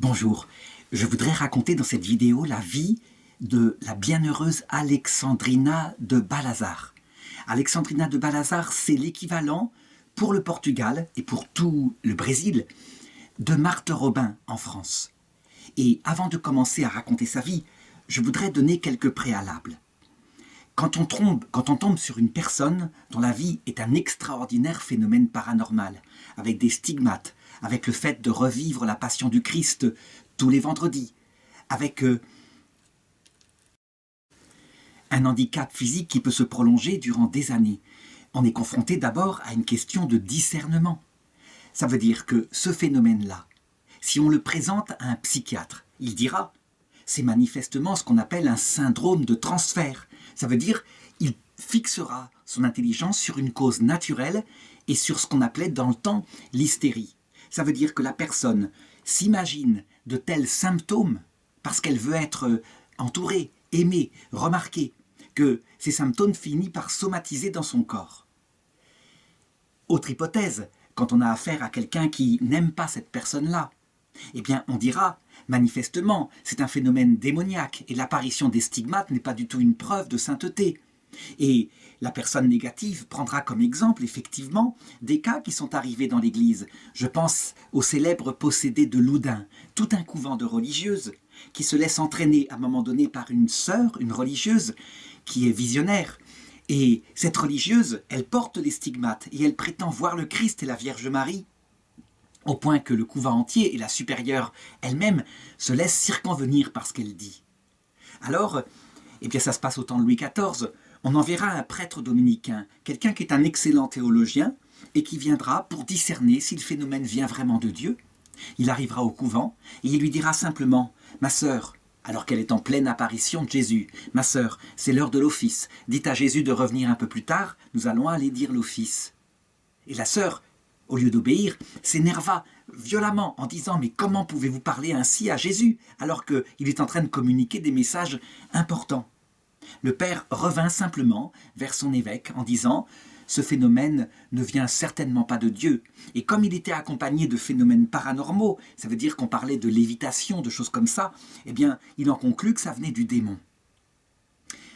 Bonjour, je voudrais raconter dans cette vidéo la vie de la bienheureuse Alexandrina de Balazar. Alexandrina de Balazar, c'est l'équivalent pour le Portugal et pour tout le Brésil de Marthe Robin en France. Et avant de commencer à raconter sa vie, je voudrais donner quelques préalables. Quand on tombe sur une personne dont la vie est un extraordinaire phénomène paranormal, avec des stigmates, avec le fait de revivre la passion du Christ tous les vendredis, avec un handicap physique qui peut se prolonger durant des années, on est confronté d'abord à une question de discernement. Ça veut dire que ce phénomène-là, si on le présente à un psychiatre, il dira « c'est manifestement ce qu'on appelle un syndrome de transfert ». Ça veut dire il fixera son intelligence sur une cause naturelle et sur ce qu'on appelait dans le temps l'hystérie. Ça veut dire que la personne s'imagine de tels symptômes parce qu'elle veut être entourée, aimée, remarquée, que ces symptômes finissent par somatiser dans son corps. Autre hypothèse, quand on a affaire à quelqu'un qui n'aime pas cette personne-là, eh bien on dira, manifestement, c'est un phénomène démoniaque et l'apparition des stigmates n'est pas du tout une preuve de sainteté. Et la personne négative prendra comme exemple, effectivement, des cas qui sont arrivés dans l'Église. Je pense au célèbre possédé de Loudun, tout un couvent de religieuses qui se laissent entraîner à un moment donné par une sœur, une religieuse, qui est visionnaire. Et cette religieuse, elle porte les stigmates et elle prétend voir le Christ et la Vierge Marie, au point que le couvent entier et la supérieure elle-même se laissent circonvenir par ce qu'elle dit. Alors, eh bien ça se passe au temps de Louis XIV, on enverra un prêtre dominicain, quelqu'un qui est un excellent théologien et qui viendra pour discerner si le phénomène vient vraiment de Dieu. Il arrivera au couvent et il lui dira simplement « Ma sœur », alors qu'elle est en pleine apparition de Jésus, « Ma sœur, c'est l'heure de l'office, dites à Jésus de revenir un peu plus tard, nous allons aller dire l'office. » Et la sœur, au lieu d'obéir, s'énerva violemment en disant « Mais comment pouvez-vous parler ainsi à Jésus alors qu'il est en train de communiquer des messages importants ?» Le père revint simplement vers son évêque en disant « Ce phénomène ne vient certainement pas de Dieu. » Et comme il était accompagné de phénomènes paranormaux, ça veut dire qu'on parlait de lévitation, de choses comme ça, eh bien, il en conclut que ça venait du démon.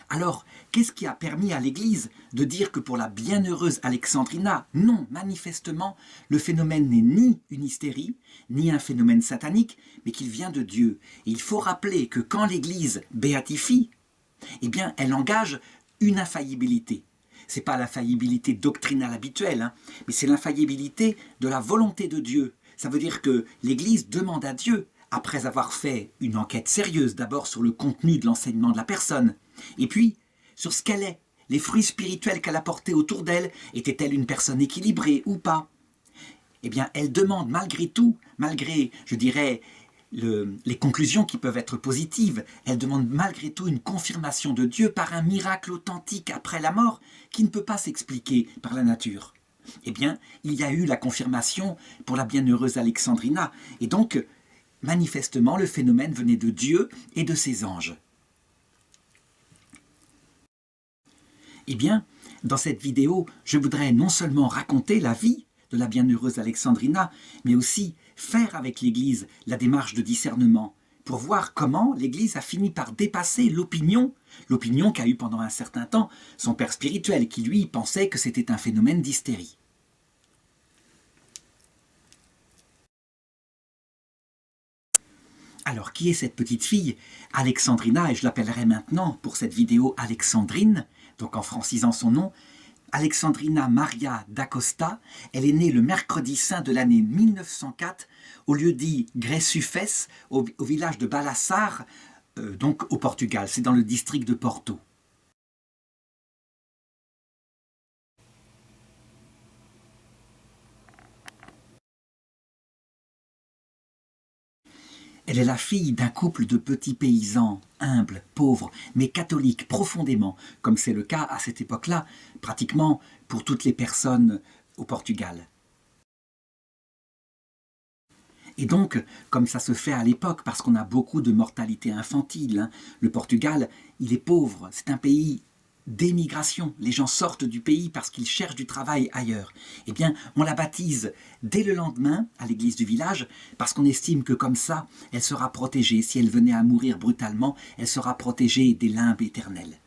Alors, qu'est-ce qui a permis à l'Église de dire que pour la bienheureuse Alexandrina, non, manifestement, le phénomène n'est ni une hystérie, ni un phénomène satanique, mais qu'il vient de Dieu. Et il faut rappeler que quand l'Église béatifie, eh bien, elle engage une infaillibilité. Ce n'est pas l'infaillibilité doctrinale habituelle, mais c'est l'infaillibilité de la volonté de Dieu. Ça veut dire que l'Église demande à Dieu, après avoir fait une enquête sérieuse, d'abord sur le contenu de l'enseignement de la personne, et puis sur ce qu'elle est, les fruits spirituels qu'elle a portés autour d'elle, était-elle une personne équilibrée ou pas? Eh bien, elle demande malgré tout, malgré, je dirais, les conclusions qui peuvent être positives, elle demande malgré tout une confirmation de Dieu par un miracle authentique après la mort qui ne peut pas s'expliquer par la nature. Eh bien, il y a eu la confirmation pour la bienheureuse Alexandrina, et donc, manifestement, le phénomène venait de Dieu et de ses anges. Eh bien, dans cette vidéo, je voudrais non seulement raconter la vie de la bienheureuse Alexandrina, mais aussi faire avec l'Église la démarche de discernement pour voir comment l'Église a fini par dépasser l'opinion qu'a eu pendant un certain temps son père spirituel qui, lui, pensait que c'était un phénomène d'hystérie. Alors, qui est cette petite fille Alexandrina, et je l'appellerai maintenant pour cette vidéo Alexandrine, donc en francisant son nom, Alexandrina Maria d'Acosta. Elle est née le mercredi saint de l'année 1904 au lieu-dit Greçufès, au village de Balazar, donc au Portugal, c'est dans le district de Porto. Elle est la fille d'un couple de petits paysans, humbles, pauvres, mais catholiques profondément, comme c'est le cas à cette époque-là, pratiquement pour toutes les personnes au Portugal. Et donc, comme ça se fait à l'époque, parce qu'on a beaucoup de mortalité infantile, le Portugal, il est pauvre, c'est un pays d'émigration. Les gens sortent du pays parce qu'ils cherchent du travail ailleurs. Eh bien, on la baptise dès le lendemain à l'église du village parce qu'on estime que comme ça, elle sera protégée. Si elle venait à mourir brutalement, elle sera protégée des limbes éternelles.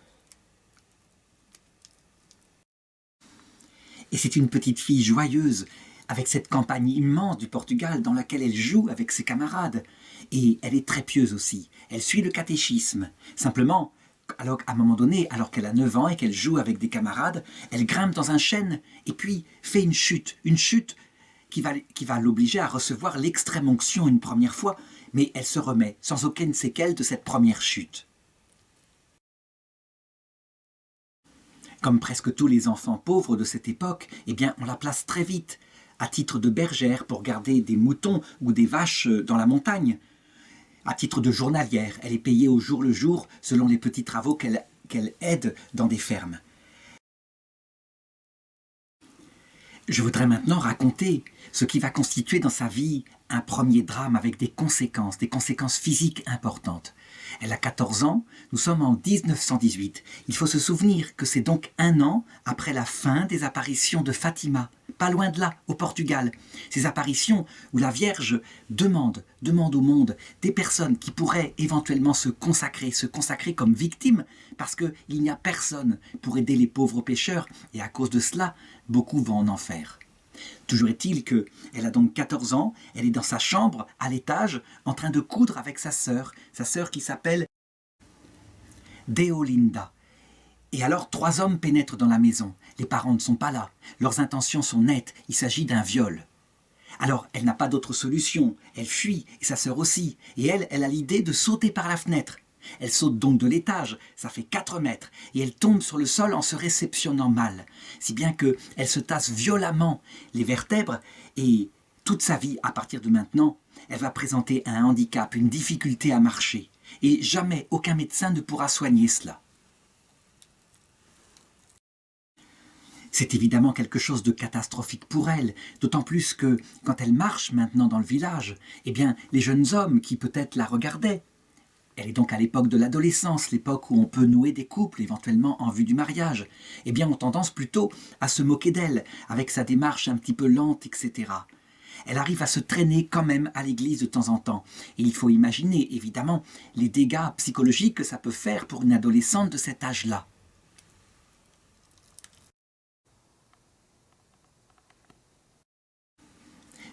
Et c'est une petite fille joyeuse, avec cette campagne immense du Portugal dans laquelle elle joue avec ses camarades. Et elle est très pieuse aussi. Elle suit le catéchisme. Simplement, alors, à un moment donné, alors qu'elle a 9 ans et qu'elle joue avec des camarades, elle grimpe dans un chêne et puis fait une chute qui va l'obliger à recevoir l'extrême onction une première fois, mais elle se remet sans aucune séquelle de cette première chute. Comme presque tous les enfants pauvres de cette époque, eh bien, on la place très vite à titre de bergère pour garder des moutons ou des vaches dans la montagne. À titre de journalière, elle est payée au jour le jour selon les petits travaux qu'elle aide dans des fermes. Je voudrais maintenant raconter ce qui va constituer dans sa vie un premier drame avec des conséquences physiques importantes. Elle a 14 ans, nous sommes en 1918. Il faut se souvenir que c'est donc 1 an après la fin des apparitions de Fatima, pas loin de là, au Portugal. Ces apparitions où la Vierge demande au monde des personnes qui pourraient éventuellement se consacrer comme victimes, parce qu'il n'y a personne pour aider les pauvres pécheurs, et à cause de cela, beaucoup vont en enfer. Toujours est-il qu'elle a donc 14 ans, elle est dans sa chambre, à l'étage, en train de coudre avec sa sœur qui s'appelle Deolinda. Et alors 3 hommes pénètrent dans la maison. Les parents ne sont pas là. Leurs intentions sont nettes. Il s'agit d'un viol. Alors, elle n'a pas d'autre solution. Elle fuit, et sa sœur aussi. Et elle a l'idée de sauter par la fenêtre. Elle saute donc de l'étage, ça fait 4 mètres, et elle tombe sur le sol en se réceptionnant mal, si bien qu'elle se tasse violemment les vertèbres, et toute sa vie, à partir de maintenant, elle va présenter un handicap, une difficulté à marcher, et jamais aucun médecin ne pourra soigner cela. C'est évidemment quelque chose de catastrophique pour elle, d'autant plus que, quand elle marche maintenant dans le village, eh bien, les jeunes hommes qui peut-être la regardaient, elle est donc à l'époque de l'adolescence, l'époque où on peut nouer des couples, éventuellement en vue du mariage, eh bien, ont tendance plutôt à se moquer d'elle, avec sa démarche un petit peu lente, etc. Elle arrive à se traîner quand même à l'église de temps en temps. Et il faut imaginer, évidemment, les dégâts psychologiques que ça peut faire pour une adolescente de cet âge-là.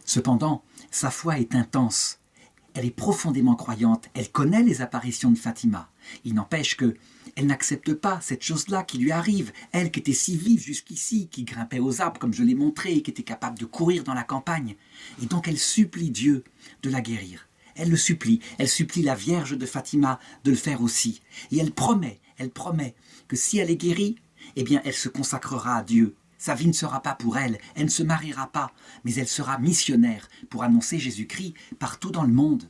Cependant, sa foi est intense. Elle est profondément croyante, elle connaît les apparitions de Fatima. Il n'empêche qu'elle n'accepte pas cette chose-là qui lui arrive. Elle qui était si vive jusqu'ici, qui grimpait aux arbres comme je l'ai montré, qui était capable de courir dans la campagne. Et donc elle supplie Dieu de la guérir. Elle supplie la Vierge de Fatima de le faire aussi. Et elle promet que si elle est guérie, eh bien elle se consacrera à Dieu. Sa vie ne sera pas pour elle, elle ne se mariera pas, mais elle sera missionnaire pour annoncer Jésus-Christ partout dans le monde.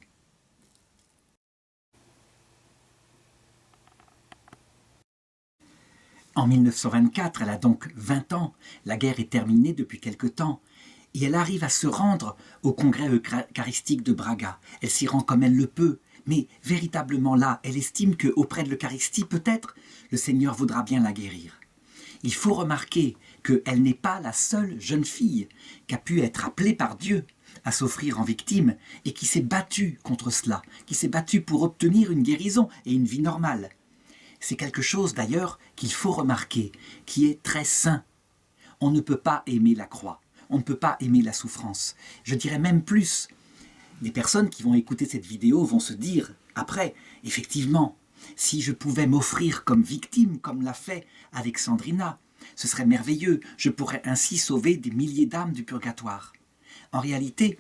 En 1924, elle a donc 20 ans, la guerre est terminée depuis quelque temps, et elle arrive à se rendre au congrès eucharistique de Braga. Elle s'y rend comme elle le peut, mais véritablement là, elle estime qu'auprès de l'Eucharistie, peut-être, le Seigneur voudra bien la guérir. Il faut remarquer qu'elle n'est pas la seule jeune fille qui a pu être appelée par Dieu à s'offrir en victime et qui s'est battue contre cela, qui s'est battue pour obtenir une guérison et une vie normale. C'est quelque chose d'ailleurs qu'il faut remarquer, qui est très sain. On ne peut pas aimer la croix, on ne peut pas aimer la souffrance. Je dirais même plus, des personnes qui vont écouter cette vidéo vont se dire après, effectivement, si je pouvais m'offrir comme victime, comme l'a fait Alexandrina, ce serait merveilleux, je pourrais ainsi sauver des milliers d'âmes du purgatoire. En réalité,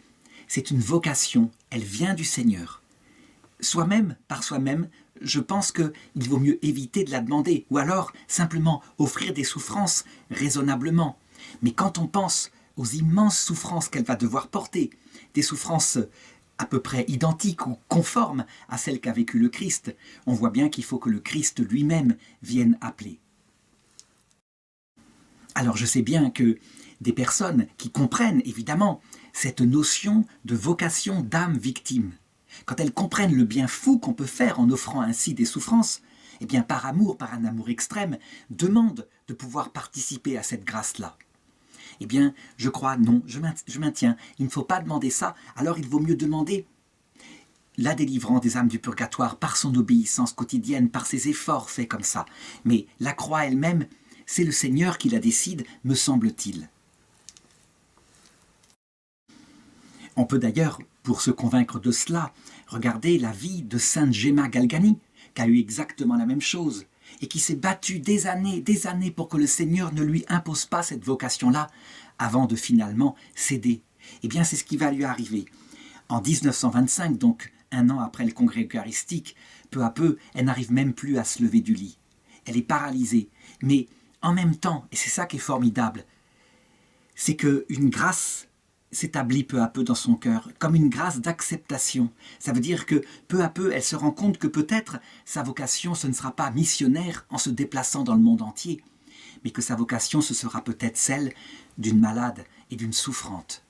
c'est une vocation, elle vient du Seigneur. Par soi-même, je pense qu'il vaut mieux éviter de la demander, ou alors simplement offrir des souffrances raisonnablement. Mais quand on pense aux immenses souffrances qu'elle va devoir porter, des souffrances à peu près identiques ou conformes à celles qu'a vécues le Christ, on voit bien qu'il faut que le Christ lui-même vienne appeler. Alors je sais bien que des personnes qui comprennent évidemment cette notion de vocation d'âme victime, quand elles comprennent le bien fou qu'on peut faire en offrant ainsi des souffrances, eh bien par amour, par un amour extrême, demande de pouvoir participer à cette grâce-là. Eh bien, je crois, non, je maintiens, il ne faut pas demander ça, alors il vaut mieux demander la délivrance des âmes du purgatoire par son obéissance quotidienne, par ses efforts faits comme ça. Mais la croix elle-même, c'est le Seigneur qui la décide, me semble-t-il. On peut d'ailleurs, pour se convaincre de cela, regarder la vie de Sainte Gemma Galgani, qui a eu exactement la même chose, et qui s'est battue des années pour que le Seigneur ne lui impose pas cette vocation-là, avant de finalement céder. Eh bien, c'est ce qui va lui arriver. En 1925, donc un an après le congrès eucharistique, peu à peu, elle n'arrive même plus à se lever du lit. Elle est paralysée. Mais en même temps, et c'est ça qui est formidable, c'est qu'une grâce s'établit peu à peu dans son cœur, comme une grâce d'acceptation. Ça veut dire que peu à peu, elle se rend compte que peut-être sa vocation, ce ne sera pas missionnaire en se déplaçant dans le monde entier, mais que sa vocation, ce sera peut-être celle d'une malade et d'une souffrante.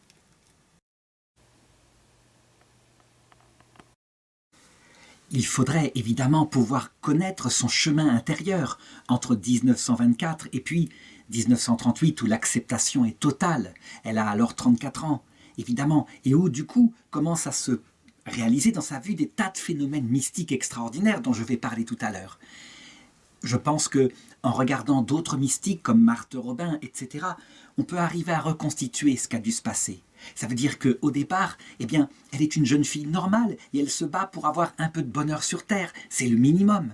Il faudrait évidemment pouvoir connaître son chemin intérieur entre 1924 et puis 1938 où l'acceptation est totale. Elle a alors 34 ans, évidemment, et où du coup commence à se réaliser dans sa vie des tas de phénomènes mystiques extraordinaires dont je vais parler tout à l'heure. Je pense que en regardant d'autres mystiques comme Marthe Robin, etc., on peut arriver à reconstituer ce qu'a dû se passer. Ça veut dire qu'au départ, eh bien, elle est une jeune fille normale et elle se bat pour avoir un peu de bonheur sur terre. C'est le minimum.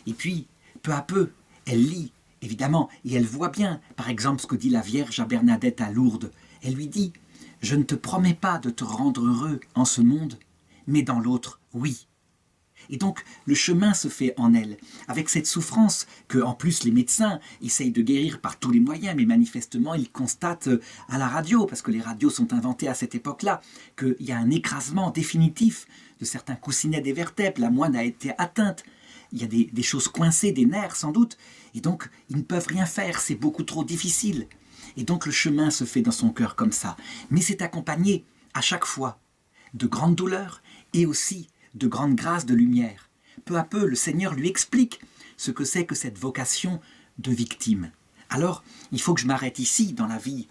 Et puis, peu à peu, elle lit, évidemment, et elle voit bien, par exemple, ce que dit la Vierge à Bernadette à Lourdes. Elle lui dit « Je ne te promets pas de te rendre heureux en ce monde, mais dans l'autre, oui. » Et donc, le chemin se fait en elle, avec cette souffrance que, en plus, les médecins essayent de guérir par tous les moyens, mais manifestement, ils constatent à la radio, parce que les radios sont inventées à cette époque-là, qu'il y a un écrasement définitif de certains coussinets des vertèbres, la moine a été atteinte, il y a des choses coincées, des nerfs sans doute, et donc, ils ne peuvent rien faire, c'est beaucoup trop difficile. Et donc, le chemin se fait dans son cœur comme ça, mais c'est accompagné, à chaque fois, de grandes douleurs, et aussi de grandes grâces de lumière. Peu à peu, le Seigneur lui explique ce que c'est que cette vocation de victime. Alors, il faut que je m'arrête ici, dans la vie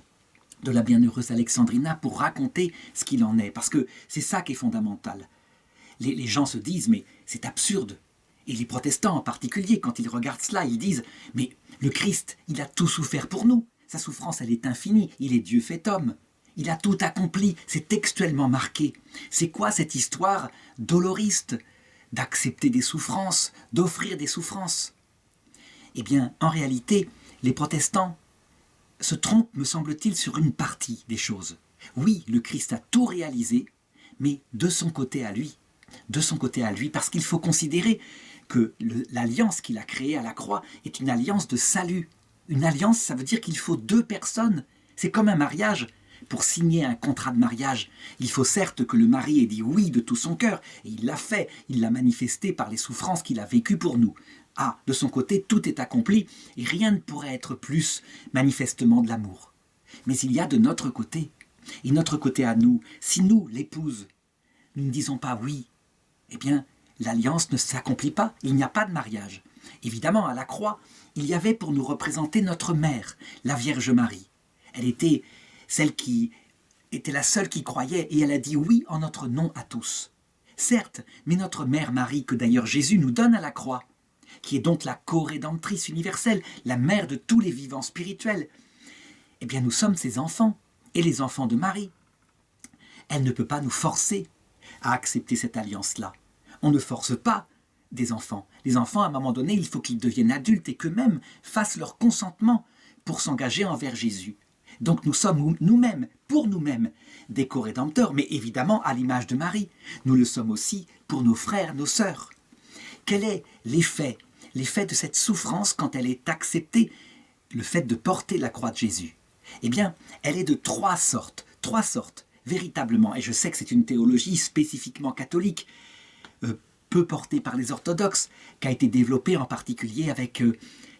de la bienheureuse Alexandrina, pour raconter ce qu'il en est, parce que c'est ça qui est fondamental. Les gens se disent, mais c'est absurde. Et les protestants en particulier, quand ils regardent cela, ils disent, mais le Christ, il a tout souffert pour nous. Sa souffrance, elle est infinie. Il est Dieu fait homme. Il a tout accompli, c'est textuellement marqué. C'est quoi cette histoire doloriste d'accepter des souffrances, d'offrir des souffrances? Eh bien, en réalité, les protestants se trompent, me semble-t-il, sur une partie des choses. Oui, le Christ a tout réalisé, mais de son côté à lui. De son côté à lui, parce qu'il faut considérer que l'alliance qu'il a créée à la croix est une alliance de salut. Une alliance, ça veut dire qu'il faut deux personnes. C'est comme un mariage. Pour signer un contrat de mariage, il faut certes que le mari ait dit oui de tout son cœur, et il l'a fait, il l'a manifesté par les souffrances qu'il a vécues pour nous. Ah, de son côté, tout est accompli, et rien ne pourrait être plus manifestement de l'amour. Mais il y a de notre côté, et notre côté à nous, si nous, l'épouse, nous ne disons pas oui, eh bien, l'alliance ne s'accomplit pas, il n'y a pas de mariage. Évidemment, à la croix, il y avait pour nous représenter notre mère, la Vierge Marie. Elle était celle qui était la seule qui croyait, et elle a dit oui en notre nom à tous. Certes, mais notre mère Marie, que d'ailleurs Jésus nous donne à la croix, qui est donc la co-rédemptrice universelle, la mère de tous les vivants spirituels, eh bien nous sommes ses enfants, et les enfants de Marie. Elle ne peut pas nous forcer à accepter cette alliance-là. On ne force pas des enfants. Les enfants, à un moment donné, il faut qu'ils deviennent adultes et qu'eux-mêmes fassent leur consentement pour s'engager envers Jésus. Donc nous sommes nous-mêmes, pour nous-mêmes, des co-rédempteurs, mais évidemment à l'image de Marie. Nous le sommes aussi pour nos frères, nos sœurs. Quel est l'effet de cette souffrance quand elle est acceptée, le fait de porter la croix de Jésus? Eh bien, elle est de trois sortes, véritablement. Et je sais que c'est une théologie spécifiquement catholique, peu portée par les orthodoxes, qui a été développée en particulier avec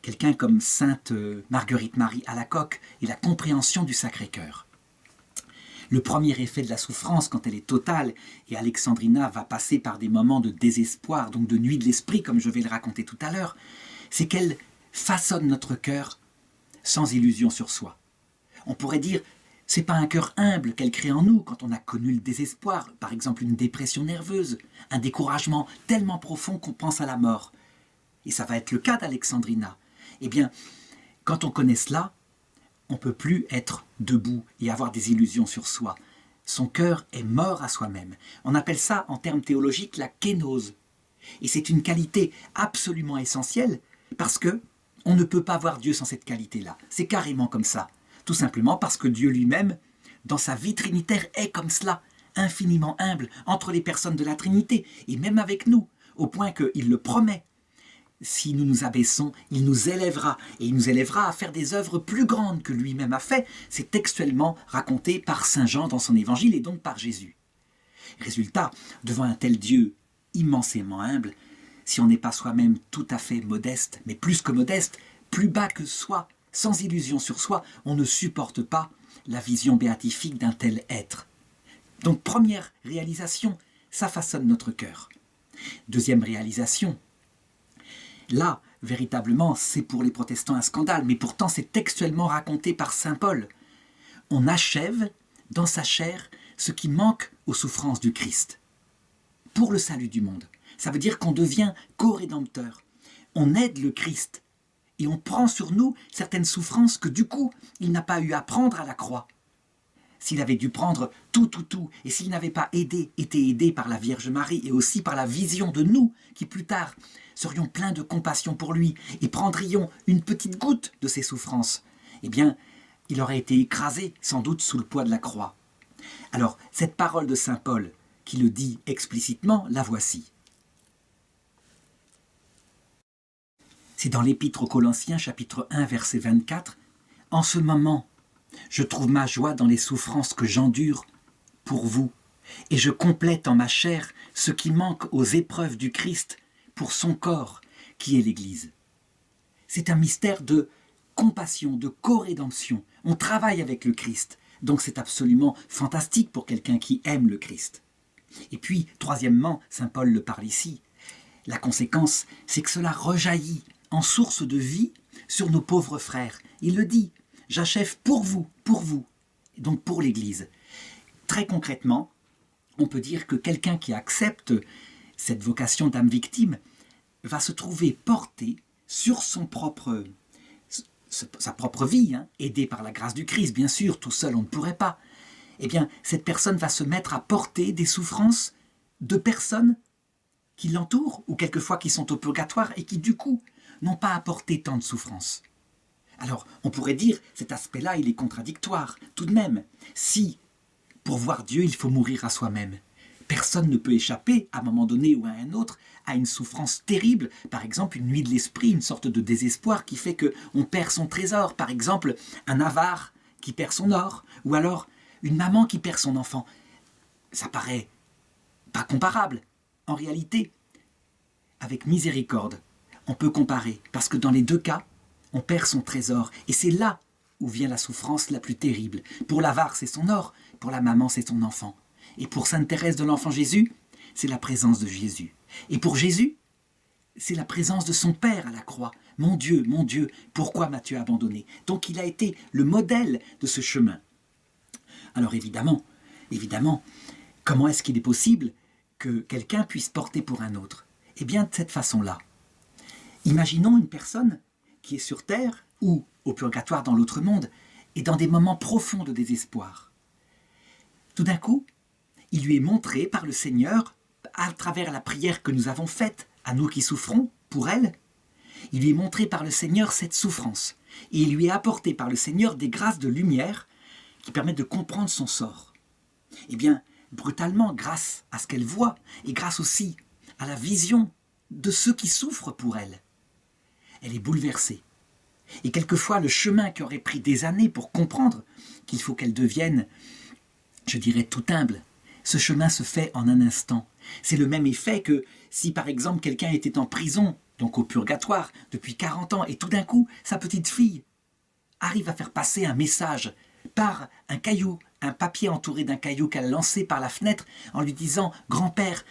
quelqu'un comme sainte Marguerite Marie Alacoque et la compréhension du Sacré-Cœur. Le premier effet de la souffrance, quand elle est totale, et Alexandrina va passer par des moments de désespoir, donc de nuit de l'esprit, comme je vais le raconter tout à l'heure, c'est qu'elle façonne notre cœur sans illusion sur soi. On pourrait dire, c'est pas un cœur humble qu'elle crée en nous quand on a connu le désespoir, par exemple une dépression nerveuse, un découragement tellement profond qu'on pense à la mort. Et ça va être le cas d'Alexandrina. Eh bien, quand on connaît cela, on ne peut plus être debout et avoir des illusions sur soi. Son cœur est mort à soi-même. On appelle ça, en termes théologiques, la kénose. Et c'est une qualité absolument essentielle parce que on ne peut pas voir Dieu sans cette qualité-là. C'est carrément comme ça. Tout simplement parce que Dieu lui-même, dans sa vie trinitaire, est comme cela, infiniment humble entre les personnes de la Trinité, et même avec nous, au point qu'il le promet. Si nous nous abaissons, il nous élèvera, et il nous élèvera à faire des œuvres plus grandes que lui-même a fait. C'est textuellement raconté par saint Jean dans son évangile, et donc par Jésus. Résultat, devant un tel Dieu immensément humble, si on n'est pas soi-même tout à fait modeste, mais plus que modeste, plus bas que soi, sans illusion sur soi, on ne supporte pas la vision béatifique d'un tel être. Donc première réalisation, ça façonne notre cœur. Deuxième réalisation, là, véritablement, c'est pour les protestants un scandale, mais pourtant c'est textuellement raconté par saint Paul. On achève dans sa chair ce qui manque aux souffrances du Christ, pour le salut du monde. Ça veut dire qu'on devient co-rédempteur. On aide le Christ et on prend sur nous certaines souffrances que du coup, il n'a pas eu à prendre à la croix. S'il avait dû prendre tout, et s'il n'avait pas été aidé par la Vierge Marie et aussi par la vision de nous, qui plus tard serions pleins de compassion pour lui et prendrions une petite goutte de ses souffrances, eh bien, il aurait été écrasé sans doute sous le poids de la croix. Alors, cette parole de saint Paul, qui le dit explicitement, la voici. C'est dans l'Épître aux Colossiens, chapitre 1, verset 24. « En ce moment, je trouve ma joie dans les souffrances que j'endure pour vous, et je complète en ma chair ce qui manque aux épreuves du Christ pour son corps, qui est l'Église. » C'est un mystère de compassion, de co-rédemption. On travaille avec le Christ, donc c'est absolument fantastique pour quelqu'un qui aime le Christ. Et puis, troisièmement, saint Paul le parle ici, la conséquence, c'est que cela rejaillit en source de vie sur nos pauvres frères. Il le dit, j'achève pour vous, donc pour l'Église. Très concrètement, on peut dire que quelqu'un qui accepte cette vocation d'âme victime va se trouver porté sur sa propre vie, aidé par la grâce du Christ, bien sûr, tout seul on ne pourrait pas. Eh bien, cette personne va se mettre à porter des souffrances de personnes qui l'entourent, ou quelquefois qui sont au purgatoire et qui, du coup, n'ont pas apporté tant de souffrances. Alors, on pourrait dire, cet aspect-là, il est contradictoire. Tout de même, si, pour voir Dieu, il faut mourir à soi-même, personne ne peut échapper, à un moment donné ou à un autre, à une souffrance terrible, par exemple une nuit de l'esprit, une sorte de désespoir qui fait qu'on perd son trésor, par exemple un avare qui perd son or, ou alors une maman qui perd son enfant. Ça paraît pas comparable. En réalité, avec miséricorde, on peut comparer, parce que dans les deux cas, on perd son trésor, et c'est là où vient la souffrance la plus terrible. Pour l'avare, c'est son or, pour la maman, c'est son enfant. Et pour sainte Thérèse de l'Enfant Jésus, c'est la présence de Jésus. Et pour Jésus, c'est la présence de son Père à la croix. Mon Dieu, pourquoi m'as-tu abandonné? Donc il a été le modèle de ce chemin. Alors évidemment, comment est-ce qu'il est possible que quelqu'un puisse porter pour un autre? Eh bien, de cette façon-là. Imaginons une personne qui est sur terre ou au purgatoire dans l'autre monde et dans des moments profonds de désespoir. Tout d'un coup, il lui est montré par le Seigneur, à travers la prière que nous avons faite, à nous qui souffrons pour elle, il lui est montré par le Seigneur cette souffrance. Et il lui est apporté par le Seigneur des grâces de lumière qui permettent de comprendre son sort. Eh bien, brutalement, grâce à ce qu'elle voit, et grâce aussi à la vision de ceux qui souffrent pour elle, elle est bouleversée. Et quelquefois, le chemin qui aurait pris des années pour comprendre qu'il faut qu'elle devienne, je dirais, tout humble, ce chemin se fait en un instant. C'est le même effet que si, par exemple, quelqu'un était en prison, donc au purgatoire, depuis 40 ans, et tout d'un coup, sa petite fille arrive à faire passer un message par un caillou un papier entouré d'un caillou qu'elle a lancé par la fenêtre en lui disant « Grand-père,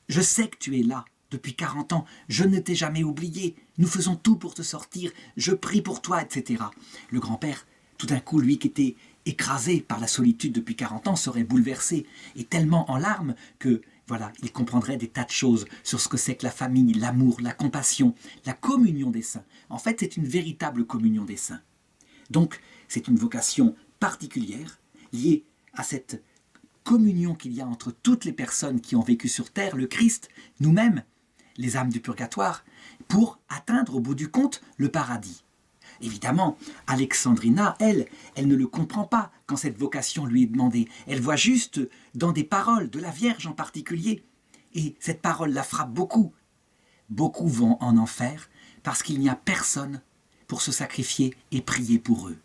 je sais que tu es là depuis 40 ans, je ne t'ai jamais oublié, nous faisons tout pour te sortir, je prie pour toi, etc. » Le grand-père, tout d'un coup, lui qui était écrasé par la solitude depuis 40 ans, serait bouleversé et tellement en larmes que, voilà, il comprendrait des tas de choses sur ce que c'est que la famille, l'amour, la compassion, la communion des saints. En fait, c'est une véritable communion des saints. Donc, c'est une vocation particulière liée à cette communion qu'il y a entre toutes les personnes qui ont vécu sur terre, le Christ, nous-mêmes, les âmes du purgatoire, pour atteindre au bout du compte le paradis. Évidemment, Alexandrina, elle ne le comprend pas quand cette vocation lui est demandée. Elle voit juste dans des paroles, de la Vierge en particulier. Et cette parole la frappe beaucoup. Beaucoup vont en enfer parce qu'il n'y a personne pour se sacrifier et prier pour eux.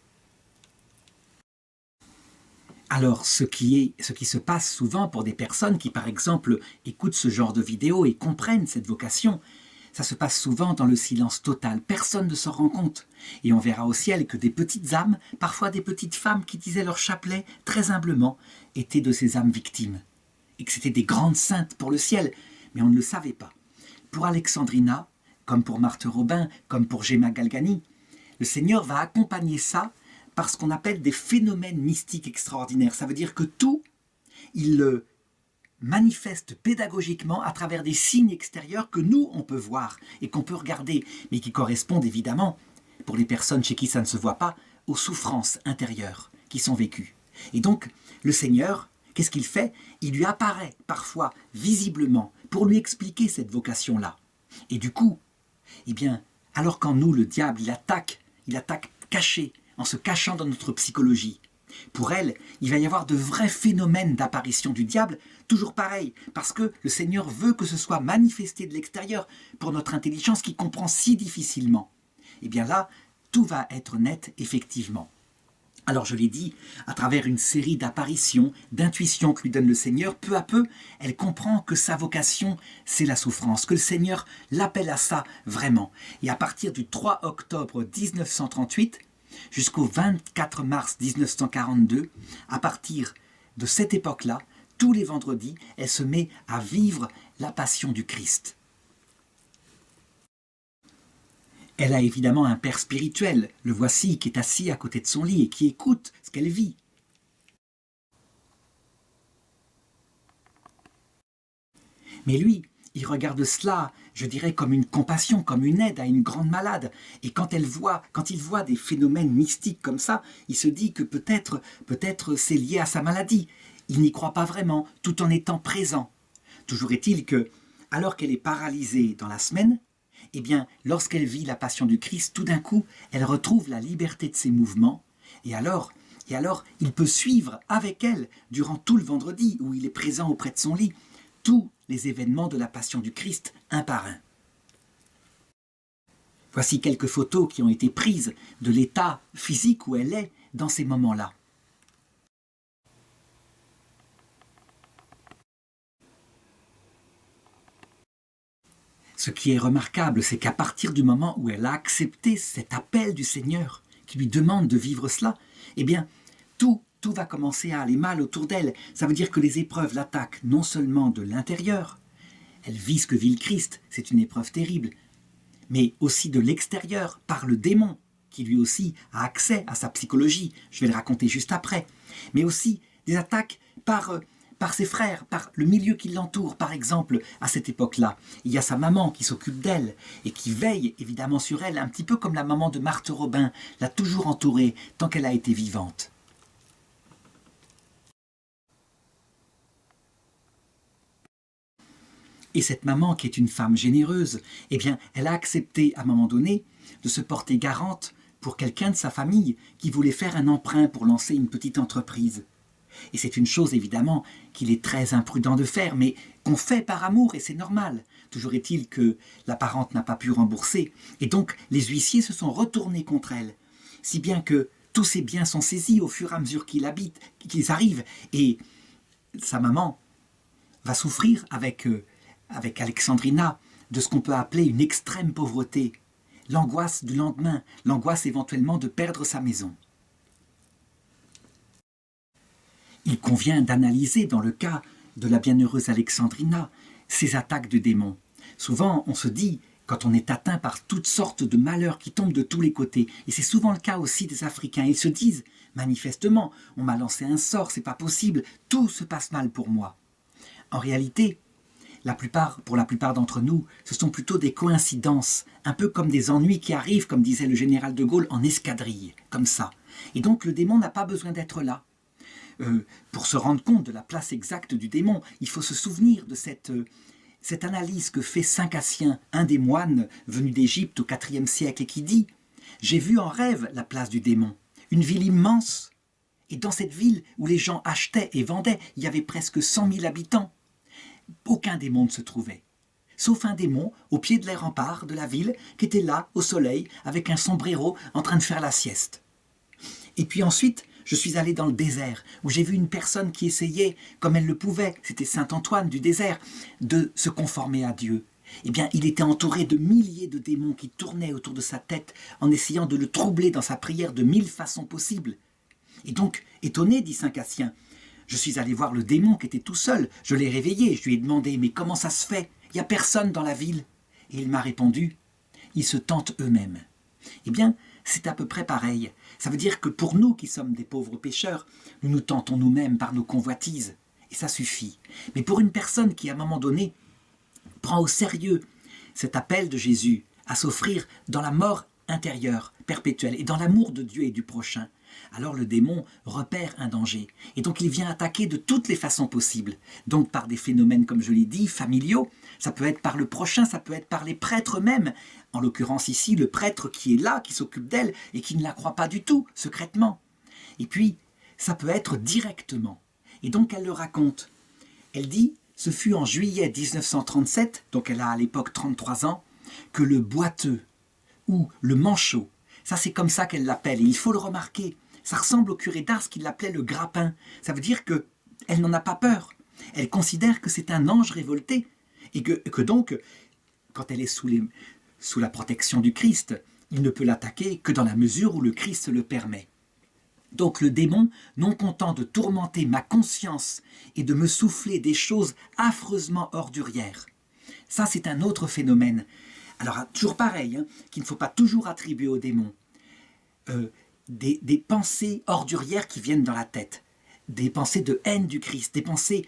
Alors, ce qui se passe souvent pour des personnes qui, par exemple, écoutent ce genre de vidéo et comprennent cette vocation, ça se passe souvent dans le silence total. Personne ne s'en rend compte. Et on verra au ciel que des petites âmes, parfois des petites femmes qui disaient leur chapelet très humblement, étaient de ces âmes victimes. Et que c'était des grandes saintes pour le ciel, mais on ne le savait pas. Pour Alexandrina, comme pour Marthe Robin, comme pour Gemma Galgani, le Seigneur va accompagner ça par ce qu'on appelle des phénomènes mystiques extraordinaires. Ça veut dire que tout, il le manifeste pédagogiquement à travers des signes extérieurs que nous, on peut voir et qu'on peut regarder, mais qui correspondent évidemment, pour les personnes chez qui ça ne se voit pas, aux souffrances intérieures qui sont vécues. Et donc, le Seigneur, qu'est-ce qu'il fait? Il lui apparaît parfois visiblement pour lui expliquer cette vocation-là. Et du coup, eh bien, alors qu'en nous, le diable, il attaque caché, en se cachant dans notre psychologie. Pour elle, il va y avoir de vrais phénomènes d'apparition du diable, toujours pareil, parce que le Seigneur veut que ce soit manifesté de l'extérieur pour notre intelligence qui comprend si difficilement. Et bien là, tout va être net, effectivement. Alors je l'ai dit, à travers une série d'apparitions, d'intuitions que lui donne le Seigneur, peu à peu, elle comprend que sa vocation, c'est la souffrance, que le Seigneur l'appelle à ça vraiment. Et à partir du 3 octobre 1938, jusqu'au 24 mars 1942, à partir de cette époque-là, tous les vendredis, elle se met à vivre la passion du Christ. Elle a évidemment un père spirituel, le voici, qui est assis à côté de son lit et qui écoute ce qu'elle vit. Mais lui, il regarde cela, je dirais, comme une compassion, comme une aide à une grande malade. Et quand il voit des phénomènes mystiques comme ça, il se dit que peut-être c'est lié à sa maladie. Il n'y croit pas vraiment, tout en étant présent. Toujours est-il que, alors qu'elle est paralysée dans la semaine, eh bien, lorsqu'elle vit la passion du Christ, tout d'un coup, elle retrouve la liberté de ses mouvements. Et alors, il peut suivre avec elle, durant tout le vendredi, où il est présent auprès de son lit, tous les événements de la passion du Christ, un par un. Voici quelques photos qui ont été prises de l'état physique où elle est dans ces moments-là. Ce qui est remarquable, c'est qu'à partir du moment où elle a accepté cet appel du Seigneur, qui lui demande de vivre cela, eh bien, tout va commencer à aller mal autour d'elle. Ça veut dire que les épreuves l'attaquent non seulement de l'intérieur, elle vit ce que vit le Christ, c'est une épreuve terrible, mais aussi de l'extérieur, par le démon, qui lui aussi a accès à sa psychologie, je vais le raconter juste après, mais aussi des attaques par ses frères, par le milieu qui l'entoure. Par exemple, à cette époque-là, il y a sa maman qui s'occupe d'elle et qui veille évidemment sur elle, un petit peu comme la maman de Marthe Robin, l'a toujours entourée tant qu'elle a été vivante. Et cette maman, qui est une femme généreuse, eh bien, elle a accepté à un moment donné de se porter garante pour quelqu'un de sa famille qui voulait faire un emprunt pour lancer une petite entreprise. Et c'est une chose évidemment qu'il est très imprudent de faire, mais qu'on fait par amour et c'est normal. Toujours est-il que la parente n'a pas pu rembourser et donc les huissiers se sont retournés contre elle. Si bien que tous ses biens sont saisis au fur et à mesure qu'ils arrivent et sa maman va souffrir avec Alexandrina de ce qu'on peut appeler une extrême pauvreté, l'angoisse du lendemain, l'angoisse éventuellement de perdre sa maison. il convient d'analyser, dans le cas de la bienheureuse Alexandrina, ces attaques de démons. Souvent, on se dit, quand on est atteint par toutes sortes de malheurs qui tombent de tous les côtés, et c'est souvent le cas aussi des Africains, ils se disent, manifestement, on m'a lancé un sort, c'est pas possible, tout se passe mal pour moi. En réalité, pour la plupart d'entre nous, ce sont plutôt des coïncidences, un peu comme des ennuis qui arrivent, comme disait le général de Gaulle, en escadrille, comme ça. Et donc le démon n'a pas besoin d'être là. Pour se rendre compte de la place exacte du démon, il faut se souvenir de cette analyse que fait Saint Cassien, un des moines venus d'Égypte au IVe siècle, et qui dit « J'ai vu en rêve la place du démon, une ville immense, et dans cette ville où les gens achetaient et vendaient, il y avait presque 100 000 habitants. Aucun démon ne se trouvait, sauf un démon au pied de les remparts de la ville qui était là, au soleil, avec un sombrero en train de faire la sieste. Et puis ensuite, je suis allé dans le désert, où j'ai vu une personne qui essayait, comme elle le pouvait, c'était saint Antoine du désert, de se conformer à Dieu. Eh bien, il était entouré de milliers de démons qui tournaient autour de sa tête en essayant de le troubler dans sa prière de 1000 façons possibles. Et donc, étonné, dit saint Cassien, je suis allé voir le démon qui était tout seul, je l'ai réveillé, je lui ai demandé « Mais comment ça se fait? Il n'y a personne dans la ville ?» Et il m'a répondu « Ils se tentent eux-mêmes. » Eh bien, c'est à peu près pareil. Ça veut dire que pour nous qui sommes des pauvres pécheurs, nous nous tentons nous-mêmes par nos convoitises. Et ça suffit. Mais pour une personne qui, à un moment donné, prend au sérieux cet appel de Jésus à s'offrir dans la mort intérieure, perpétuelle, et dans l'amour de Dieu et du prochain, alors le démon repère un danger. Et donc il vient attaquer de toutes les façons possibles. Donc par des phénomènes, comme je l'ai dit, familiaux, ça peut être par le prochain, ça peut être par les prêtres eux-mêmes. En l'occurrence ici, le prêtre qui est là, qui s'occupe d'elle, et qui ne la croit pas du tout, secrètement. Et puis, ça peut être directement. Et donc elle le raconte. Elle dit, ce fut en juillet 1937, donc elle a à l'époque 33 ans, que le boiteux, ou le manchot, ça c'est comme ça qu'elle l'appelle, et il faut le remarquer, ça ressemble au curé d'Ars qui l'appelait le grappin. Ça veut dire qu'elle n'en a pas peur. Elle considère que c'est un ange révolté, et que donc, quand elle est sous la protection du Christ, il ne peut l'attaquer que dans la mesure où le Christ le permet. Donc le démon, non content de tourmenter ma conscience et de me souffler des choses affreusement ordurières. Ça, c'est un autre phénomène. Alors, toujours pareil, qu'il ne faut pas toujours attribuer au démon. Des pensées ordurières qui viennent dans la tête, des pensées de haine du Christ, des pensées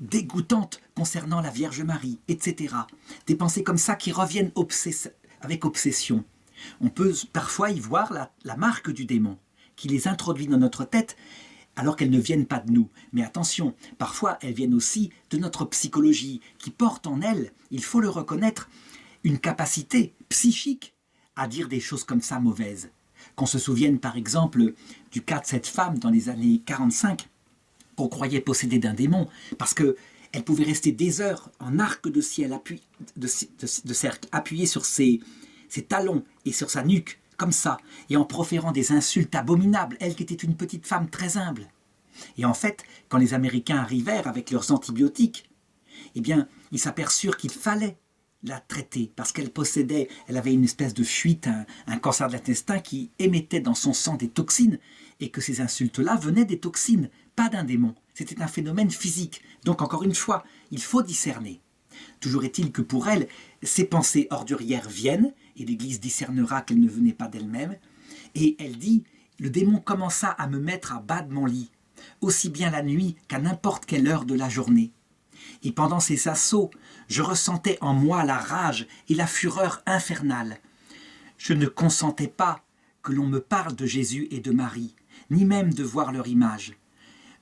dégoûtantes concernant la Vierge Marie, etc. Des pensées comme ça qui reviennent avec obsession. On peut parfois y voir la marque du démon, qui les introduit dans notre tête alors qu'elles ne viennent pas de nous. Mais attention, parfois elles viennent aussi de notre psychologie, qui porte en elle, il faut le reconnaître, une capacité psychique à dire des choses comme ça mauvaises. Qu'on se souvienne par exemple du cas de cette femme dans les années 45, qu'on croyait possédée d'un démon, parce qu'elle pouvait rester des heures en arc de cercle, appuyée sur ses talons et sur sa nuque, comme ça, et en proférant des insultes abominables, elle qui était une petite femme très humble. Et en fait, quand les Américains arrivèrent avec leurs antibiotiques, eh bien, ils s'aperçurent qu'il fallait la traiter, parce qu'elle avait une espèce de fuite, un cancer de l'intestin qui émettait dans son sang des toxines, et que ces insultes-là venaient des toxines, pas d'un démon. C'était un phénomène physique. Donc encore une fois, il faut discerner. Toujours est-il que pour elle, ces pensées ordurières viennent, et l'Église discernera qu'elles ne venaient pas d'elle-même, et elle dit, le démon commença à me mettre à bas de mon lit, aussi bien la nuit qu'à n'importe quelle heure de la journée. Et pendant ces assauts, je ressentais en moi la rage et la fureur infernale. Je ne consentais pas que l'on me parle de Jésus et de Marie, ni même de voir leur image.